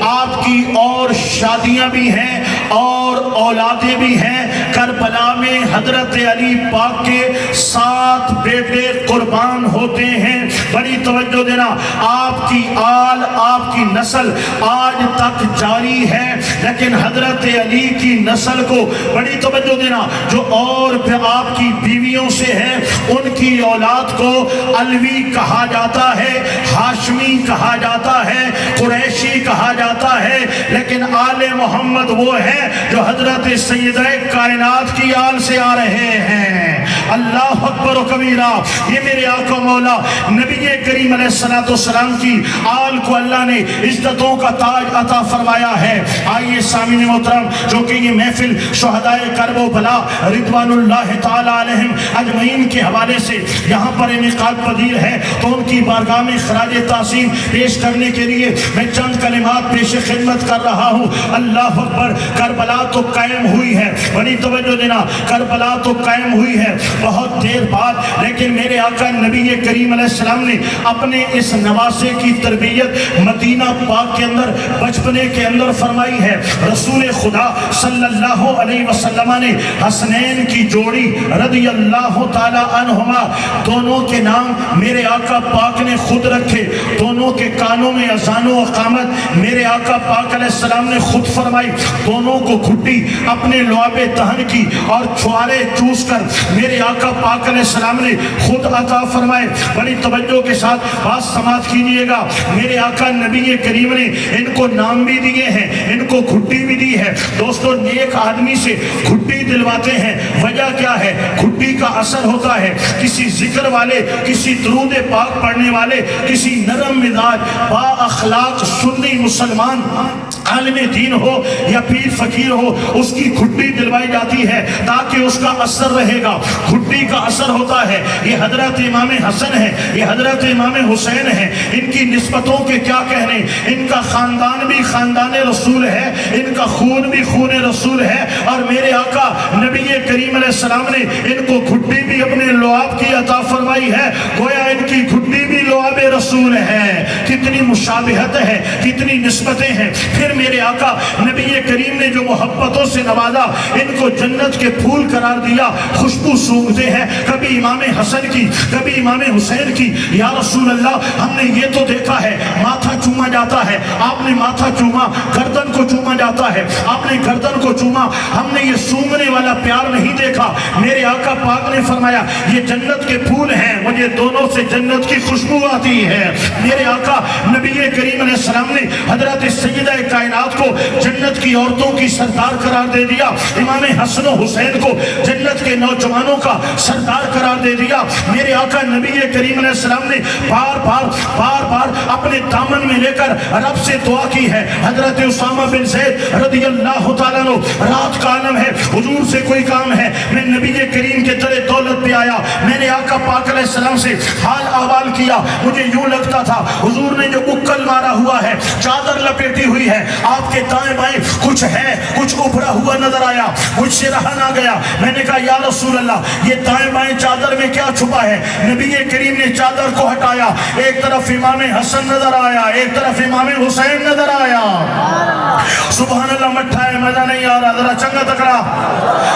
آپ کی اور شادیاں بھی ہیں اور اولادیں بھی ہیں۔ کربلا میں حضرت علی پاک کے 7 بیٹے قربان ہوتے ہیں۔ بڑی توجہ دینا، آپ کی آل آپ کی نسل آج تک جاری ہے، لیکن حضرت علی کی نسل کو بڑی توجہ دینا جو اور آپ کی بیویوں سے ہے ان کی اولاد کو علوی کہا جاتا ہے، ہاشمی کہا جاتا ہے، قریشی کہا جاتا ہے، لیکن آل آل محمد وہ ہیں جو حضرت سیدہ کائنات کی آل سے آ رہے ہیں۔ اللہ اکبر و کبیرہ۔ یہ میرے آقا مولا نبی کریم علیہ السلام کی آل کو اللہ نے عزتوں کا تاج عطا فرمایا ہے۔ آئیے سامعین محترم، جو کہ یہ محفل شہدائے کرب و بلا رضوان اللہ تعالی علیہم اجمعین کے حوالے سے یہاں پر انعقاد پذیر ہے، تو ان کی بارگاہ میں خراج تعظیم پیش کرنے کے لیے میں چند کلمات پیش خدمت کر رہا ہوں۔ اللہ اکبر۔ کربلا تو قائم ہوئی ہے، بڑی توجہ دینا، کربلا تو قائم ہوئی ہے بہت دیر بعد، لیکن میرے آقا نبی کریم علیہ السلام نے اپنے اس نواسے کی تربیت مدینہ پاک کے اندر بچپنے کے اندر فرمائی ہے۔ رسول خدا صلی اللہ علیہ وسلم نے حسنین کی جوڑی رضی اللہ تعالی عنہما، دونوں کے نام میرے آقا پاک نے خود رکھے، دونوں کے کانوں میں اذان و اقامت میرے آقا پاک علیہ السلام نے خود فرمائی، دونوں کو گھٹی اپنے لعاب دہن کی اور چھوارے چوس کر میرے آقا پاک علیہ السلام نے خود عطا فرمائے۔ بڑی توجہ کے ساتھ بات سماعت کیجئے گا، میرے آقا نبی کریم نے ان کو نام بھی دیے ہیں، ان کو گھٹی بھی دی ہے۔ دوستو، نیک آدمی سے گھٹی دلواتے ہیں، وجہ کیا ہے؟ گھٹی کا اثر ہوتا ہے کسی ذکر والے، کسی درود پاک پڑھنے والے، کسی نرم مزاج با اخلاق سنی مسلمان عالم دین ہو یا پیر فقیر ہو، اس کی گھٹی دلوائی جاتی ہے تاکہ اس کا اثر رہے گا۔ گھٹی کا اثر ہوتا ہے۔ یہ حضرت امام حسن ہے، یہ حضرت امام حسین ہے، ان کی نسبتوں کے کیا کہنے، ان کا خاندان بھی خاندان رسول ہے، ان کا خون بھی خون رسول ہے، اور میرے آقا نبی کریم علیہ السلام نے ان کو گھٹی بھی اپنے لعاب کی عطا فرمائی ہے، گویا ان کی گھٹی بھی لعاب رسول ہے۔ کتنی مشابہت ہے، کتنی نسبتیں ہیں۔ پھر میرے آقا نبی کریم نے جو محبتوں سے نوازا، ان کو جنت کے پھول قرار دیا، خوشبو سونگتے ہیں، کبھی امام حسن کی، کبھی امام حسین کی۔ یا رسول اللہ، ہم نے یہ تو دیکھا ہے ماتھا چوما جاتا ہے، آپ نے ماتھا چوما، گردن کو چوما جاتا ہے، آپ نے گردن کو چوما، ہم نے یہ سونگنے والا پیار نہیں دیکھا۔ میرے آقا پاک نے فرمایا یہ جنت کے پھول ہیں، مجھے دونوں سے جنت کی خوشبو آتی ہے۔ میرے آقا نبی کریم علیہ السلام نے حضرت سیدہ کائنات کو جنت کی عورتوں کی سردار قرار دے دیا، امام حسن و حسین کو جنت کے نوجوانوں کا سردار قرار دے دیا۔ میرے آقا نبی کریم علیہ السلام نے بار بار اپنے دامن میں لے کر رب سے دعا کی ہے۔ حضرت اسامہ بن زید رضی اللہ تعالیٰ عنہ، رات کا عالم ہے، حضور سے کوئی کام ہے، میں نبی کریم کے در دولت پہ آیا، میں نے آقا پاک علیہ السلام سے حال احوال کیا، مجھے یوں لگتا تھا حضور نے جو اکل مارا ہوا ہے، چادر لپیٹی ہوئی ہے، آپ کے دائیں بائیں کچھ ہے، کچھ ابھرا ہوا نظر آیا، مجھ سے رہا نہ گیا۔ میں نے کہا یا رسول اللہ، یہ دائیں بائیں چادر میں کیا چھپا ہے؟ نبی کریم نے چادر کو ہٹایا، ایک طرف امام حسن نظر آیا، ایک طرف امام حسین نظر آیا۔ سبحان اللہ، مٹھا ہے، مزہ نہیں آ رہا، ذرا چنگا تکڑا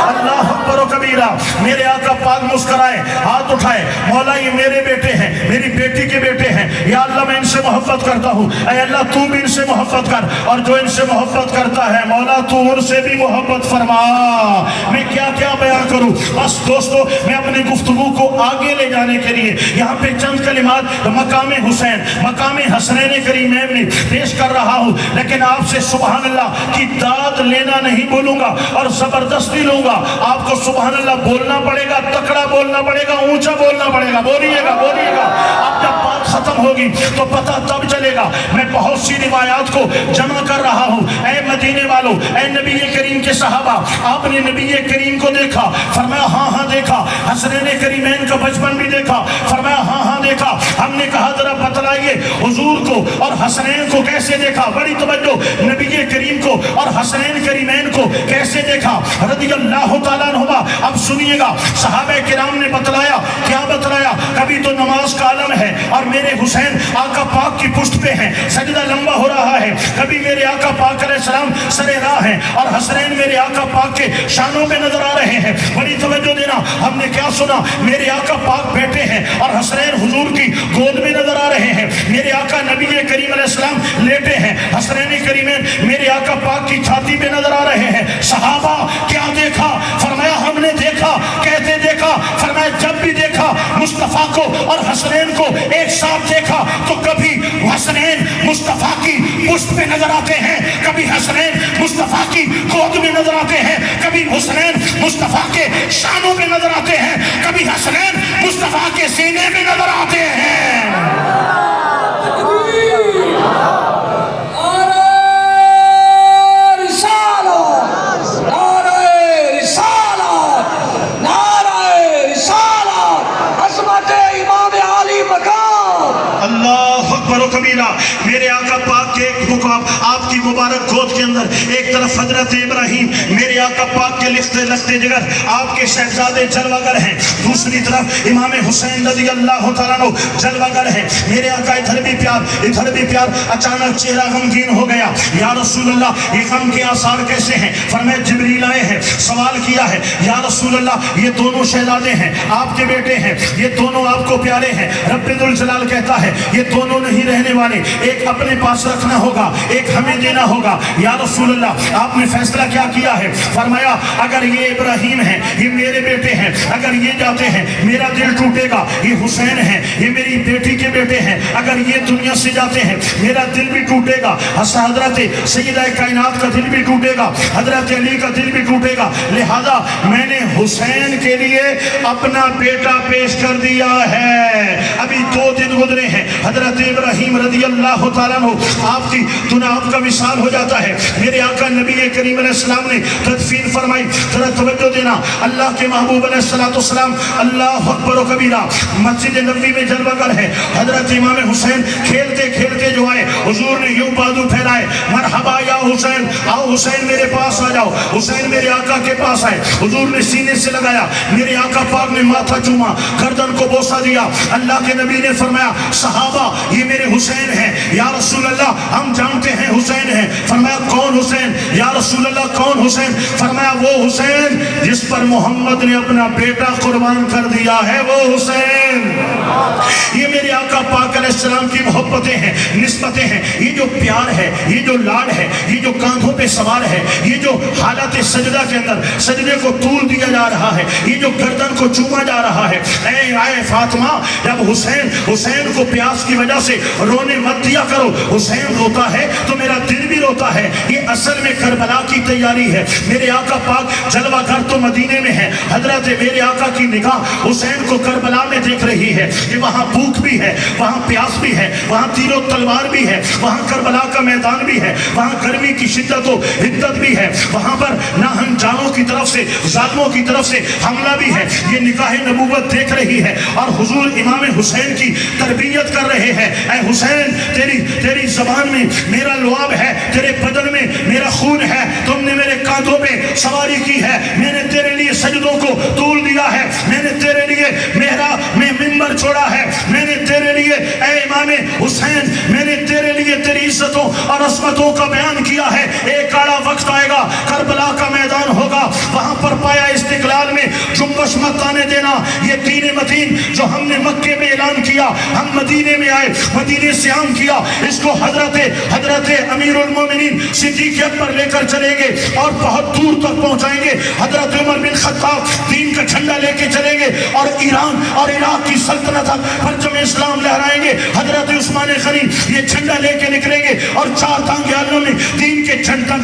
اللہ اکبر و کبیرہ۔ میرے آقا پاک مسکرائے، ہاتھ اٹھائے، مولا یہ میرے بیٹے ہیں، میری بیٹی کے بیٹے ہیں، یا اللہ میں ان سے محبت کرتا ہوں، اے اللہ تو بھی ان سے محبت کر، اور جو ان سے محبت کرتا ہے مولا تو ان سے بھی محبت فرما۔ میں کیا کیا بیان کروں، بس دوستو میں اپنی گفتگو کو آگے لے جانے کے لیے یہاں پہ چند کلمات مقام حسین، مقام حسنین کریمین میں پیش کر رہا ہوں، لیکن آپ سے سبحان اللہ کی داد لینا نہیں بولوں گا اور زبردستی لوں گا۔ آپ کو سبحان اللہ بولنا پڑے گا، تکڑا بولنا پڑے گا، اونچا بولنا پڑے گا، بولیے گا بولیے گا۔ اب جب بات ختم ہوگی تو پتہ تب چلے گا۔ میں بہت سی روایات کو جمع کر رہا ہوں۔ اے مدینے والوں، اے نبی کریم کے صحابہ، آپ نے نبی کریم کو دیکھا؟ فرمایا ہاں ہاں دیکھا۔ حسنین کریمین کا بچپن بھی دیکھا؟ فرمایا ہاں ہاں دیکھا۔ ہم نے کہا ذرا بتلائیے حضور کو اور حسنین کو کیسے دیکھا؟ بڑی توجہ، نبی کریم کو اور حسنین کریمین کو کیسے دیکھا رضی اللہ تعالیٰ عنہما۔ اب سنیے گا، صحابہ کرام نے بتلایا، کیا بتلایا؟ کبھی تو نماز کا عالم ہے اور میرے حسین آقا پاک کی پشت پہ ہیں، سجدہ لمبا ہو رہا ہے، کبھی میرے آقا پاک علیہ السلام سر راہ ہیں اور حسنین میرے آقا پاک کے شانوں پہ نظر آ رہے ہیں۔ بڑی توجہ دینا، ہم نے کیا سنا؟ میرے آقا پاک بیٹھے ہیں اور حسنین حضور کی گود میں نظر آ رہے ہیں، میرے آقا نبی کریم علیہ السلام لیٹے ہیں، حسنین کریمین میرے آقا پاک کی چھاتی پہ نظر آ رہے ہیں۔ صحابہ کیا دیکھا؟ فرمایا ہم نے دیکھا۔ کہتے دیکھا؟ فرمایا جب بھی دیکھا مصطفیٰ کو اور حسنین کو ایک ساتھ دیکھا تو کبھی حسنین مصطفیٰ کی پشت پہ نظر آتے ہیں، کبھی حسنین مصطفیٰ آتے ہیں، کبھی حسنین مصطفیٰ کے شانوں پہ نظر آتے ہیں، کبھی حسنین مصطفیٰ کے سینے پہ نظر آتے ہیں۔ اللہ اکبر و کبیرہ۔ میرے آقا پاک کے ایک مقام آپ کی مبارک گود کے اندر، ایک طرف حضرت ابراہیم میرے آقا پاک کے لختے لختے جگر آپ کے شہزادے جلوہ گر ہیں، دوسری طرف امام حسین رضی اللہ تعالیٰ عنہ جلوہ گر ہیں۔ میرے آقا ادھر بھی پیار ادھر بھی پیار، اچانک چہرہ غمگین ہو گیا۔ یا رسول اللہ یہ غم کے آثار کیسے ہیں؟ فرمایا جبریل آئے ہیں، سوال کیا ہے یا رسول اللہ یہ دونوں شہزادے ہیں، آپ کے بیٹے ہیں، یہ دونوں آپ کو پیارے ہیں۔ رب ذوالجلال کہتا ہے یہ دونوں نہیں رہنے والے، ایک اپنے پاس رکھنا ہوگا، ایک ہمیں دینا ہوگا۔ یا رسول اللہ آپ نے فیصلہ کیا کیا ہے؟ فرمایا اگر یہ ابراہیم ہیں یہ میرے بیٹے ہیں، اگر یہ جاتے ہیں میرا دل ٹوٹے گا، یہ حسین ہیں یہ میری بیٹی کے بیٹے ہیں، اگر یہ دنیا سے جاتے ہیں میرا دل بھی ٹوٹے گا، حضرت سیدہ کائنات کا دل بھی ٹوٹے گا، حضرت علی کا دل بھی ٹوٹے گا، لہذا میں نے حسین کے لیے اپنا بیٹا پیش کر دیا ہے۔ ابھی 2 دن گزرے ہیں، حضرت ابراہیم رضی اللہ تعالیٰ عنہ آپ کی دنیا آپ کا وصال ہو جاتا ہے۔ میرے آقا نبی کریم علیہ السلام نے تدفین فرمائی، ذرا توجہ دینا، اللہ کے محبوب علیہ السلام اللہ اکبر و کبیرہ مسجد نبوی میں جلوہ گر ہے۔ حضرت امام حسین کھیلتے کھیلتے جو آئے، حضور نے یوں بازو پھیلائے، مرحبا یا حسین، آؤ حسین میرے پاس آ جاؤ۔ حسین میرے آقا کے پاس آئے، حضور نے سینے سے لگایا، میرے آقا پاک نے ماتھا چوما، گردن کو بوسہ دیا۔ اللہ کے نبی نے فرمایا صحابہ یہ میرے حسین ہیں۔ یا رسول اللہ ہم جانتے ہیں حسین ہیں۔ فرمایا کون حسین؟ یا رسول اللہ کون حسین؟ فرمایا وہ حسین جس پر محمد نے اپنا بیٹا قربان کر دیا ہے، وہ حسین۔ یہ میرے آقا پاک علیہ السلام کی محبتیں ہیں، نسبتیں ہیں، یہ جو پیار ہے، یہ جو لاڈ ہے، یہ جو کاندھوں پہ سوار ہے، یہ جو حالت سجدہ کے اندر سجدے کو طول دیا جا رہا ہے، یہ جو گردن کو چوما جا رہا ہے۔ اے فاطمہ جب حسین کو پیاس کی وجہ سے رونے مت دیا کرو، حسین روتا ہے تو میرا دل بھی روتا ہے۔ یہ اصل میں کربلا کی تیاری ہے۔ میرے آقا پاک جلوہ گر تو مدینے میں ہے، حضرت میرے آقا کی نگاہ حسین کو کربلا میں دیکھ رہی ہے کہ وہاں بھوک بھی ہے، وہاں پیاس بھی ہے، وہاں تیر و تلوار بھی ہے، وہاں کربلا کا میدان بھی ہے، وہاں گرمی کی شدت و حدت بھی ہے، وہاں پر ناہن جانوں کی طرف سے ظالموں کی طرف سے حملہ بھی ہے۔ یہ نکاح نبوت دیکھ رہی ہے اور حضور امام حسین کی تربیت کر رہے ہیں۔ اے حسین تیری زبان میں میرا لعاب ہے، تیرے بدن میں میرا خون ہے، تم نے میرے کاندھوں پہ سواری کی ہے، میں نے تیرے لیے سجدوں کو طول دیا ہے، میں نے تیرے لیے محراب میں منبر چھوڑا ہے، میں نے تیرے لیے اے امام حسین میں نے تیرے لیے تیری عزتوں اور عظمتوں کا بیان کیا ہے۔ ایک آڑا وقت آئے گا، کربلا کا میدان ہوگا، وہاں پر پایا استقلال میں جنبش مت آنے دینا۔ یہ دین متین جو ہم نے مکے میں اعلان کیا، ہم مدینے میں آئے، مدینے سے عام کیا، اس کو حضرت امیر المومنین صدیق اکبر لے کر چلیں گے اور بہت دور تک پہنچائیں گے۔ حضرت عمر بن خطاب دین کا جھنڈا لے کے چلیں گے اور ایران اور عراق کی سلطنت پرچم اسلام لہرائیں گے۔ حضرت عثمان غنی یہ جھنڈا لے کے نکلیں گے اور 4 ٹانگے عالم میں دین کے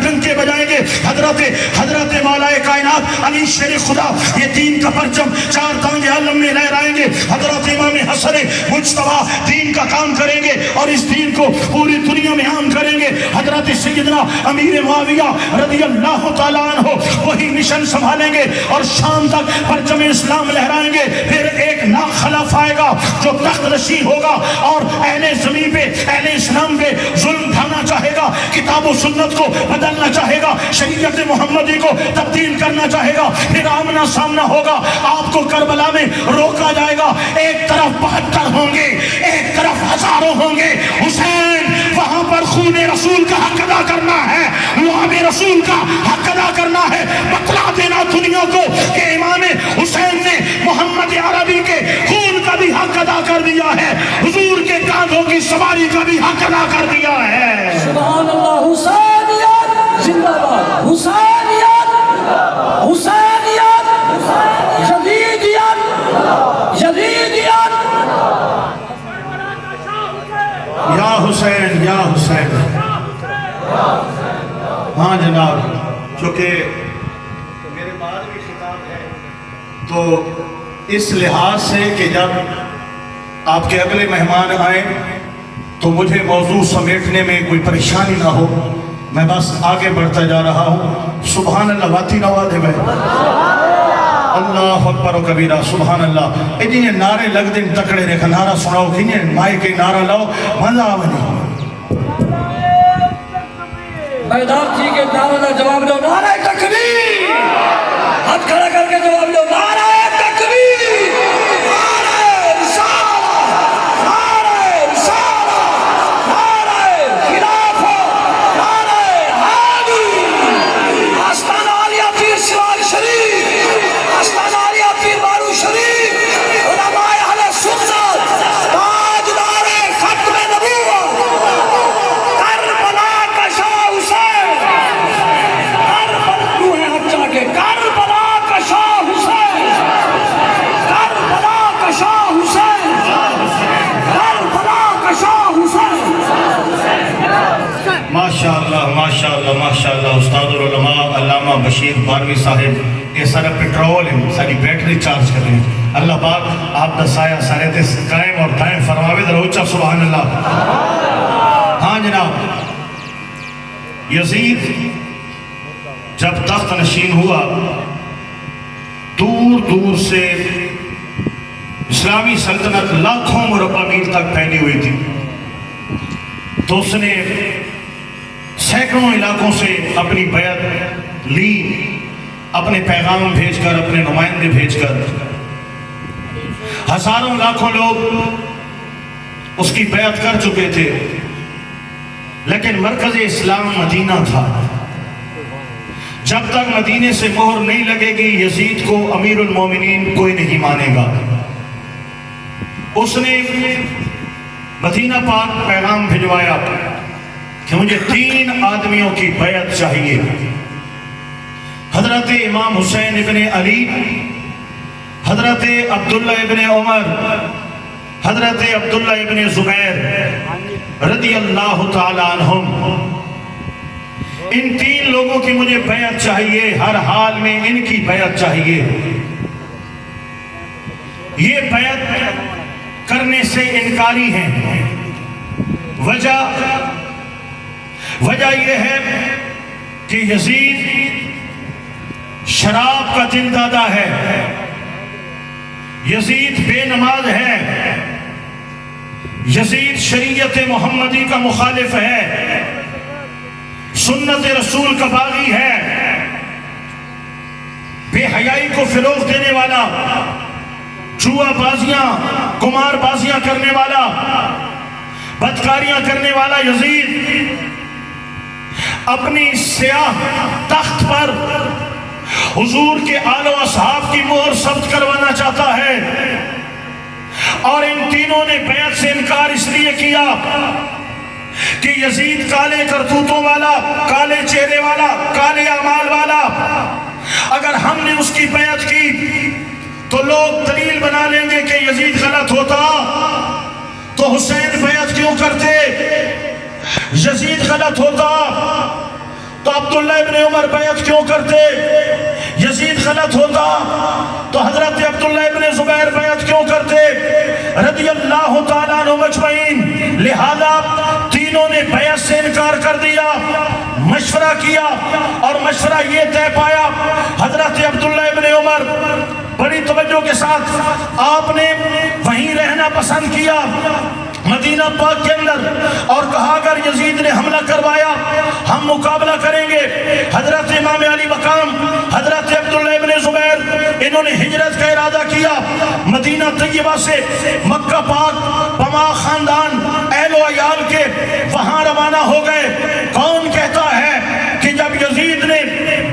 ڈنکے بجائیں گے۔ حضرت مولا کائنات علی شیر خدا یہ دین کا پرچم 4 ٹانگے عالم میں لہرائیں گے۔ حضرت امام حسن مجتبیٰ دین کا کام کریں گے اور اس دین کو پوری دنیا میں عام کریں گے۔ حضرت سیدنا امیر معاویہ رضی اللہ تعالیٰ عنہ وہی مشن سنبھالیں گے اور شام تک پرچم اسلام لہرائیں گے۔ پھر ایک ناخلف آئے گا جو تخت نشین ہوگا اور اہل زمین پہ اہل اسلام پہ ظلم ڈھانا چاہے گا، کتاب و سنت کو بدلنا چاہے گا، شریعت محمدی کو تبدیل کرنا چاہے گا۔ پھر آمنا سامنا ہوگا، آپ کو کربلا میں روکا جائے گا۔ ایک طرف 72 ہوں گے، ایک طرف ہزاروں ہوں گے۔ حسین وہاں پر خون رسول کا حق ادا کرنا ہے، لعاب رسول کا حق ادا کرنا ہے۔ بتلا دینا دنیا کو کہ امام حسین نے محمد عربی کے خون کا بھی حق ادا کر دیا ہے، حضور کے کاندھوں کی سواری کا بھی حق ادا کر دیا ہے۔
سبحان اللہ۔ حسینیت زندہ باد، حسینیت، حسینیت، یزیدیت، یزیدیت۔
یا حسین یا حسین۔ ہاں جناب، چونکہ تو اس لحاظ سے کہ جب آپ کے اگلے مہمان آئیں تو مجھے موضوع سمیٹنے میں کوئی پریشانی نہ ہو، میں بس آگے بڑھتا جا رہا ہوں۔ سبحان اللہ واتی نوادے میں اللہ اکبر و کبیرہ، سبحان اللہ۔ اتنے نعرے لگ دیں تکڑے ریکھا نعرہ سناؤ، کھنیے مائے کے نعرہ لاؤ، مزہ آونی۔
بیدار جی کے نعرہ کا جواب دو، نعرہ تکبیر، ہاتھ کھڑا کر کے جواب دو، نعرہ تکبیر، نعرہ رسالہ، نعرہ رسالہ، نعرہ خلافت، نعرہ حیدری۔ آستانہ عالیہ پیر سوال شریف، آستانہ عالیہ پیر بارو شریف، علماء اہل سنت، تاجدار ختم نبوت، کربلا کا شاہ حسین، کربلا کا شاہ حسین، کربلا کا شاہ حسین، کربلا کا شاہ حسین۔
ماشاءاللہ ماشاءاللہ ماشاءاللہ۔ استاد العلماء علامہ بشیر باروی صاحب یہ سارا پیٹرول ساری بیٹری چارج کر رہے ہیں۔ اللہ پاک آپ دا سایہ سارے تے قائم اور دائم فرماوے در اونچا سبحان اللہ۔ ہاں جناب، یزید جب تخت نشین ہوا، دور دور سے اسلامی سلطنت لاکھوں مربع میل تک پھیلی ہوئی تھی، تو اس نے سینکڑوں علاقوں سے اپنی بیعت لی، اپنے پیغام بھیج کر، اپنے نمائندے بھیج کر۔ ہزاروں لاکھوں لوگ اس کی بیعت کر چکے تھے، لیکن مرکز اسلام مدینہ تھا۔ جب تک مدینے سے مہر نہیں لگے گی یزید کو امیر المومنین کوئی نہیں مانے گا۔ اس نے مدینہ پاک پیغام بھجوایا کہ مجھے 3 آدمیوں کی بیعت چاہیے، حضرت امام حسین ابن علی، حضرت عبداللہ ابن عمر، حضرت عبداللہ ابن زبیر رضی اللہ تعالیٰ عنہم۔ ان 3 لوگوں کی مجھے بیعت چاہیے، ہر حال میں ان کی بیعت چاہیے۔ یہ بیعت کرنے سے انکاری ہیں۔ وجہ یہ ہے کہ یزید شراب کا دل دادا ہے، یزید بے نماز ہے، یزید شریعت محمدی کا مخالف ہے، سنت رسول کا باغی ہے، بے حیائی کو فروغ دینے والا، جوا بازیاں قمار بازیاں کرنے والا، بدکاریاں کرنے والا یزید اپنی سیاہ تخت پر حضور کے آل و اصحاب کی مہر ثبت کروانا چاہتا ہے، اور ان تینوں نے بیعت سے انکار اس لیے کیا کہ یزید کالے کرتوتوں والا، کالے چہرے والا، کالے اعمال والا، اگر ہم نے اس کی بیعت کی تو لوگ دلیل بنا لیں گے کہ یزید غلط ہوتا تو حسین بیعت کیوں کرتے، یزید غلط ہوتا تو عبداللہ ابن عمر بیعت کیوں کرتے، یزید غلط ہوتا تو حضرت عبداللہ ابن زبیر بیعت کیوں کرتے رضی اللہ تعالیٰ عنہ مجمعین۔ لہذا تینوں نے بیعت سے انکار کر دیا، مشورہ کیا اور مشورہ یہ طے پایا، حضرت عبداللہ ابن عمر بڑی توجہ کے ساتھ آپ نے وہیں رہنا پسند کیا مدینہ پاک کے اندر، اور کہا اگر یزید نے حملہ کروایا ہم مقابلہ کریں گے۔ حضرت امام علی مقام، حضرت عبداللہ ابن زبیر، انہوں نے ہجرت کا ارادہ کیا، مدینہ طیبہ سے مکہ پاک بما خاندان اہل و عیال کے وہاں روانہ ہو گئے۔ کون کہتا ہے کہ جب یزید نے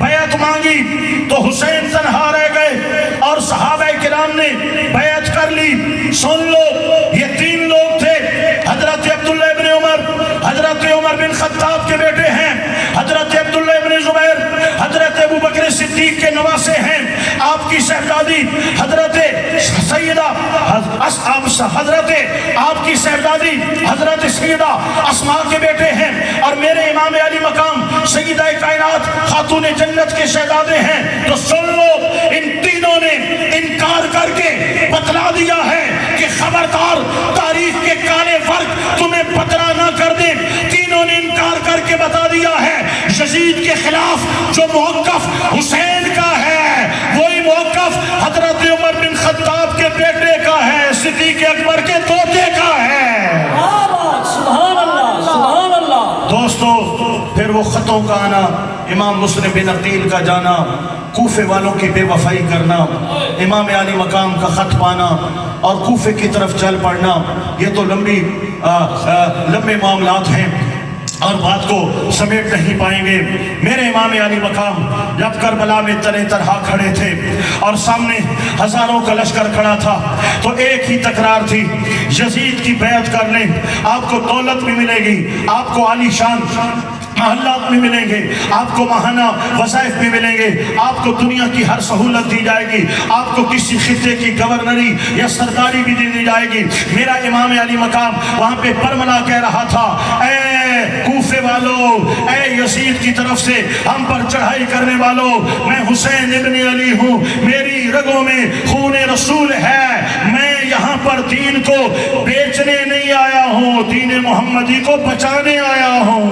بیعت مانگی تو حسین تنہا رہ گئے اور صحابہ کرام نے بیعت کر لی؟ سن لو، یہ 3 لوگ تھے، حضرت عبداللہ ابن عمر، حضرت عمر بن خطاب کے بیٹے ہیں، حضرت عبداللہ ابن زبیر حضرت ابو بکر صدیق کے نواسے ہیں، آپ کی شہزادی حضرت سیدہ حضرت آپ کی شہزادی حضرت سیدہ اسماء کے بیٹے ہیں، اور میرے امام علی مقام سیدہ کائنات خاتون جنت کے شہزادے ہیں۔ تو سن لو، ان تینوں نے ان کر کے بتلا دیا ہے کہ خبردار تاریخ کے کالے ورق تمہیں پترا نہ کر دیں. تینوں نے انکار کر کے بتا دیا ہے یزید کے خلاف جو موقف حسین کا ہے وہی موقف حضرت عمر بن خطاب کے بیٹے کا ہے, صدیق اکبر کے پوتے کا ہے.
سبحان اللہ سبحان اللہ.
دوستو پھر وہ خطوں کا آنا, امام مسلم بن عقیل کا جانا, کوفے والوں کی بے وفائی کرنا, امام علی مقام کا خط پانا اور کوفے کی طرف چل پڑنا, یہ تو لمبے معاملات ہیں اور بات کو سمیٹ نہیں پائیں گے. میرے امام علی مقام جب کربلا میں تنہ تنہا کھڑے تھے اور سامنے ہزاروں کا لشکر کھڑا تھا تو ایک ہی تکرار تھی, یزید کی بیعت کر لیں, آپ کو دولت بھی ملے گی, آپ کو عالی شان محلات بھی ملیں گے, آپ کو ماہانہ وظائف بھی ملیں گے, آپ کو دنیا کی ہر سہولت دی جائے گی, آپ کو کسی خطے کی گورنری یا سرداری بھی دی جائے گی. میرا امام علی مقام وہاں پہ برملا کہہ رہا تھا, اے کوفے والو, اے یزید کی طرف سے ہم پر چڑھائی کرنے والو, میں حسین ابن علی ہوں, میری رگوں میں خون رسول ہے, میں یہاں پر دین کو بیچنے نہیں آیا ہوں, دین محمدی کو بچانے آیا ہوں,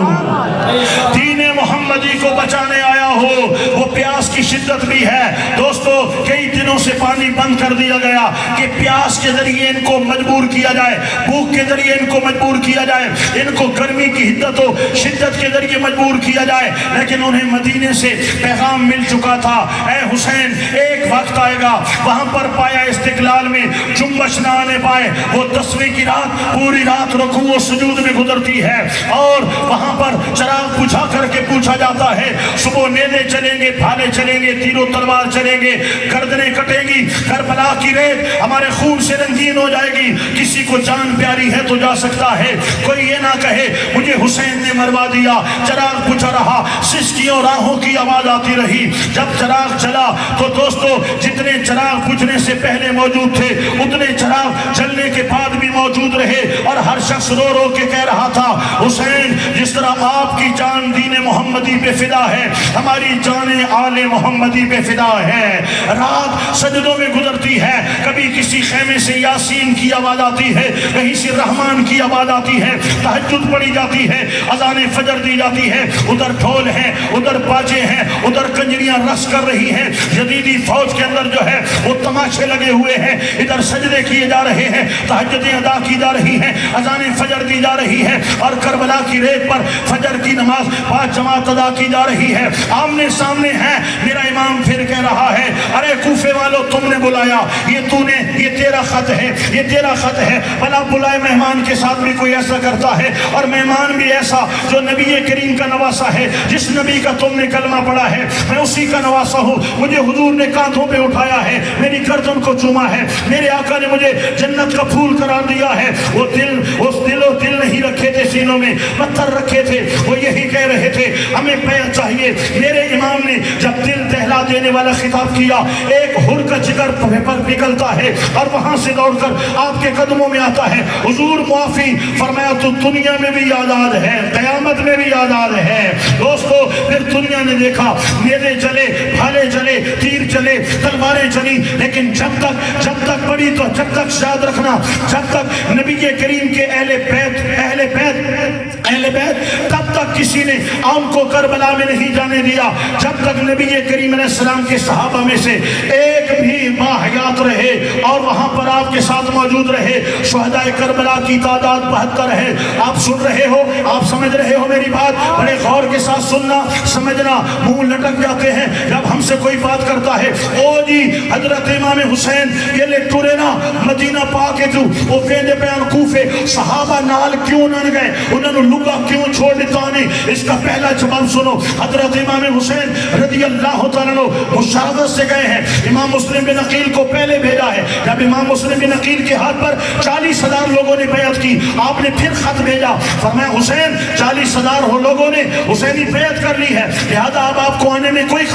دین محمدی کو بچانے آیا ہو. وہ پیاس کی شدت بھی ہے دوستو, کئی دنوں سے پانی بند کر دیا گیا کہ پیاس کے ذریعے ان کو مجبور کیا جائے, بھوک کے ذریعے ان کو مجبور کیا جائے, ان کو گرمی کی حدت و شدت کے ذریعے مجبور کیا جائے. لیکن انہیں مدینے سے پیغام مل چکا تھا, اے حسین ایک وقت آئے گا وہاں پر پایا استقلال میں جنبش نہ آنے پائے, وہ 10ویں کی رات پوری رات رکوع و سجود میں گزرتی ہے اور وہاں پر چراغ بجھا کر کے پوچھا جاتا ہے, صبح نیزے چلیں گے, بھالے چلیں گے, تیر و تلوار چلیں گے, گردنیں کٹیں گی, کربلا کی ریت ہمارے خون سے رنگین ہو جائے گی, کسی کو جان پیاری ہے تو جا سکتا ہے, کوئی یہ نہ کہے مجھے حسین نے مروا دیا. چراغ بجھا رہا, سسکیوں راہوں کی آواز آتی رہی. جب چراغ چلا تو دوستو جتنے چراغ بجھنے سے پہلے موجود تھے اتنے چراغ جلنے کے بعد بھی موجود رہے اور ہر شخص رو رو کے کہہ رہا تھا, حسین جس طرح آپ کی جان دین محمدی پہ فدا ہے, ہماری جانیں آل محمدی پہ فدا ہے. رات سجدوں میں گزرتی ہے, کبھی کسی خیمے سے یاسین کی آواز آتی ہے, کہیں سے رحمان کی آواز آتی ہے, تہجد پڑھی جاتی ہے, اذان فجر دی جاتی ہے, ادھر ڈھول ہیں, ادھر باجے ہیں, ادھر کنجریاں رقص کر رہی ہیں, یزیدی فوج کے اندر جو ہے وہ تماشے لگے ہوئے ہیں, ادھر سجدے کیے جا رہے ہیں, تہجدیں ادا کی جا رہی ہیں, اذان فجر دی جا رہی ہے اور کربلا کی ریت پر فجر کی نماز پانچ جماعت ادا کی جا رہی ہے. آمنے سامنے ہے. میرا امام پھر کہہ رہا ہے, ارے کوفے والو تم نے بلایا, یہ تیرا خط ہے, یہ تیرا خط ہے, بلا بلائے مہمان کے ساتھ بھی کوئی ایسا کرتا ہے, اور مہمان بھی ایسا جو نبی کریم کا نواسا ہے, جس نبی کا تم نے کلمہ پڑھا ہے میں اسی کا نواسا ہوں, مجھے حضور نے کاندھوں پہ اٹھایا ہے, میری گردن کو چوما ہے, میرے آقا نے مجھے جنت کا پھول قرار دیا ہے. وہ دل نہیں رکھے تھے سینوں میں, پتھر رکھے تھے, وہ یہی کہہ رہے تھے ہمیں بیعت چاہیے. میرے امام نے جب دل دہلا دینے والا خطاب کیا, ایک ہر کا جگر پر نکلتا ہے اور وہاں سے دوڑ کر آپ کے قدموں میں آتا ہے, حضور معافی فرمایا, تو دنیا میں بھی آزاد ہے, قیامت میں بھی آزاد ہے. دوستو پھر دنیا نے دیکھا, نیزے چلے, بھالے چلے, تیر چلے, تلواریں چلی, لیکن جب تک بڑی تو جب تک یاد رکھنا, جب تک نبی کریم کے اہل بیت تب تک کسی نے عام کو کربلا میں نہیں جانے دیا, جب تک نبی کریم علیہ السلام کے صحابہ میں سے ایک بھی باحیات رہے اور وہاں پر آپ کے ساتھ موجود رہے. شہداء کربلا کی تعداد 72 ہے. آپ سن رہے ہو, آپ سمجھ رہے ہو میری بات, بڑے غور کے ساتھ سننا سمجھنا. منہ لٹک جاتے ہیں جب ہم سے کوئی بات کرتا ہے, او جی حضرت امام حسین یہ لے ٹورے نا مدینہ پاک جو وہ ویندے بیان کوفے صحابہ نال کیوں نہ گئے, انہوں نے لگا کیوں چھوڑ دیتا نہیں. اس کا پہلا جواب سنو, حضرت امام حسین رضی اللہ تعالیٰ عنہ مشاورت سے گئے ہیں. امام مسلم بن عقیل کو پہلے بھیجا ہے. جب امام مسلم بن عقیل کے ہاتھ پر 40,000 لوگوں نے بیعت کی, آپ نے پھر خط بھیجا, فرمایا حسین 40,000 لوگوں نے حسینی بیعت کر لی ہے, لہذا اب آپ کو آنے میں کوئی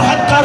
72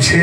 6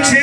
6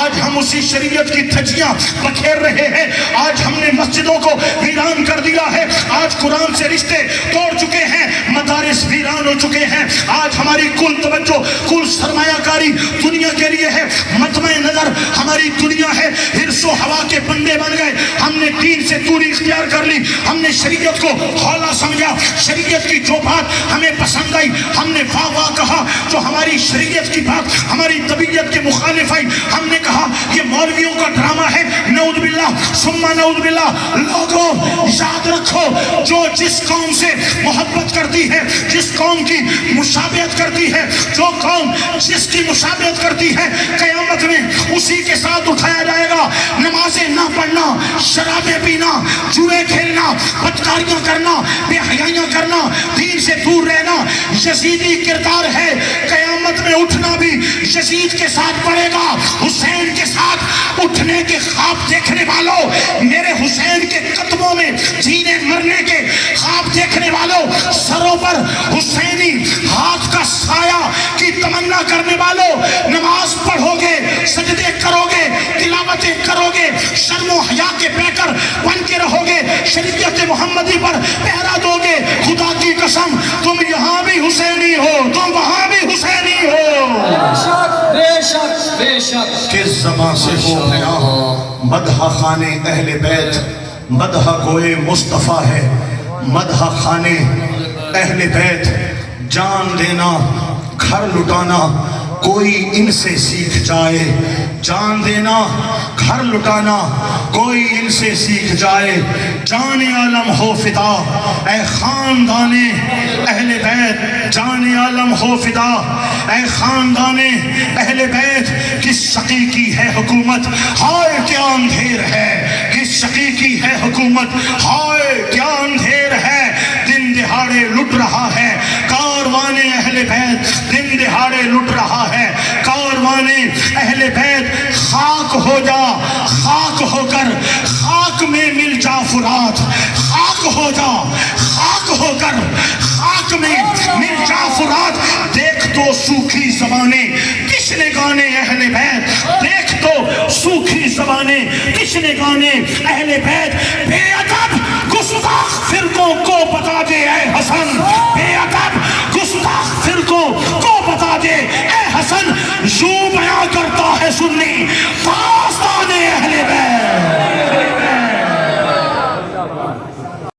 آج ہم اسی شریعت کی دھجیاں بکھیر رہے ہیں، آج ہم نے مسجدوں کو ویران کر دیا ہے، آج قرآن سے رشتے توڑ چکے ہیں، مدارس ویران ہو چکے ہیں، آج ہماری کل توجہ، کل سرمایہ کاری دنیا کے لیے ہے، مجمع نظر ہماری دنیا ہے، حرص و ہوا کے بندے بن گئے، ہم نے دین سے دوری اختیار کر لی، ہم نے شریعت کو ہولا سمجھا، شریعت کی جو بات ہمیں پسند آئی ہم نے واہ واہ کہا، جو ہماری شریعت کی بات ہماری طبیعت کے مخالف آئی ہم نے کہا یہ مولویوں کا ڈرامہ ہے، نعوذ باللہ ثم نعوذ باللہ۔ لوگوں یاد رکھو، جو جس قوم سے محبت کرتی ہے، جس قوم کی مشابہت کرتی ہے، جو قوم جس کی مشابہت کرتی ہے، قیامت میں اسی کے ساتھ اٹھایا جائے گا۔ نمازیں نہ پڑھنا، شرابیں پینا، جوئے کھیلنا، بدکاریاں کرنا، بے حیائیاں کرنا، دین سے دور رہنا یزیدی کردار ہے۔ قیامت میں اٹھنا بھی یزید کے ساتھ پڑے گا۔ حسین کے ساتھ اٹھنے کے خواب دیکھنے والوں، میرے حسین کے قدموں میں جینے مرنے کے خواب دیکھنے والوں، سروں پر حسینی ہاتھ کا سایہ کی تمنا کرنے والوں، نماز پڑھو گے، سجدے کرو گے، تلاوتیں کرو گے، شرم و حیا کے پیکر بن کے رہو گے، شریعت محمدی پر پہرا دو گے، خدا کی قسم تم یہاں بھی حسینی ہو، تم وہاں بھی حسینی ہو۔
بے شک بے شک
کس زبان سے ہو بیان مدح خانے اہل بیت، مدح گوئے مصطفیٰ ہے، مدح خانے اہل بیت، جان دینا گھر لٹانا کوئی ان سے سیکھ جائے، جان دینا گھر لٹانا کوئی ان سے سیکھ جائے، جان عالم ہو فدا اے خاندان اہل بیت، جان عالم ہو فدا اے خاندان اہل بیت۔ کس شقی کی ہے حکومت، ہائے کیا اندھیر ہے، کس شقی کی ہے حکومت، ہائے کیا اندھیر ہے، دن دہاڑے لٹ رہا ہے کاروان اہل بیت، دن دہاڑے لٹ رہا ہے کاروان اہل بیت۔ خاک ہو جا، خاک ہو کر خاک میں مل جا فرات، خاک ہو جا، خاک ہو کر خاک میں مل جا فرات۔ دیکھ تو سوکھی زبانیں کس نے گانے اہل بیت، دیکھ تو سوکھی زبانیں کس نے گانے اہل بیت۔ بے ادب گستاخ فرقوں کو بتا دے اے حسن، بے ادب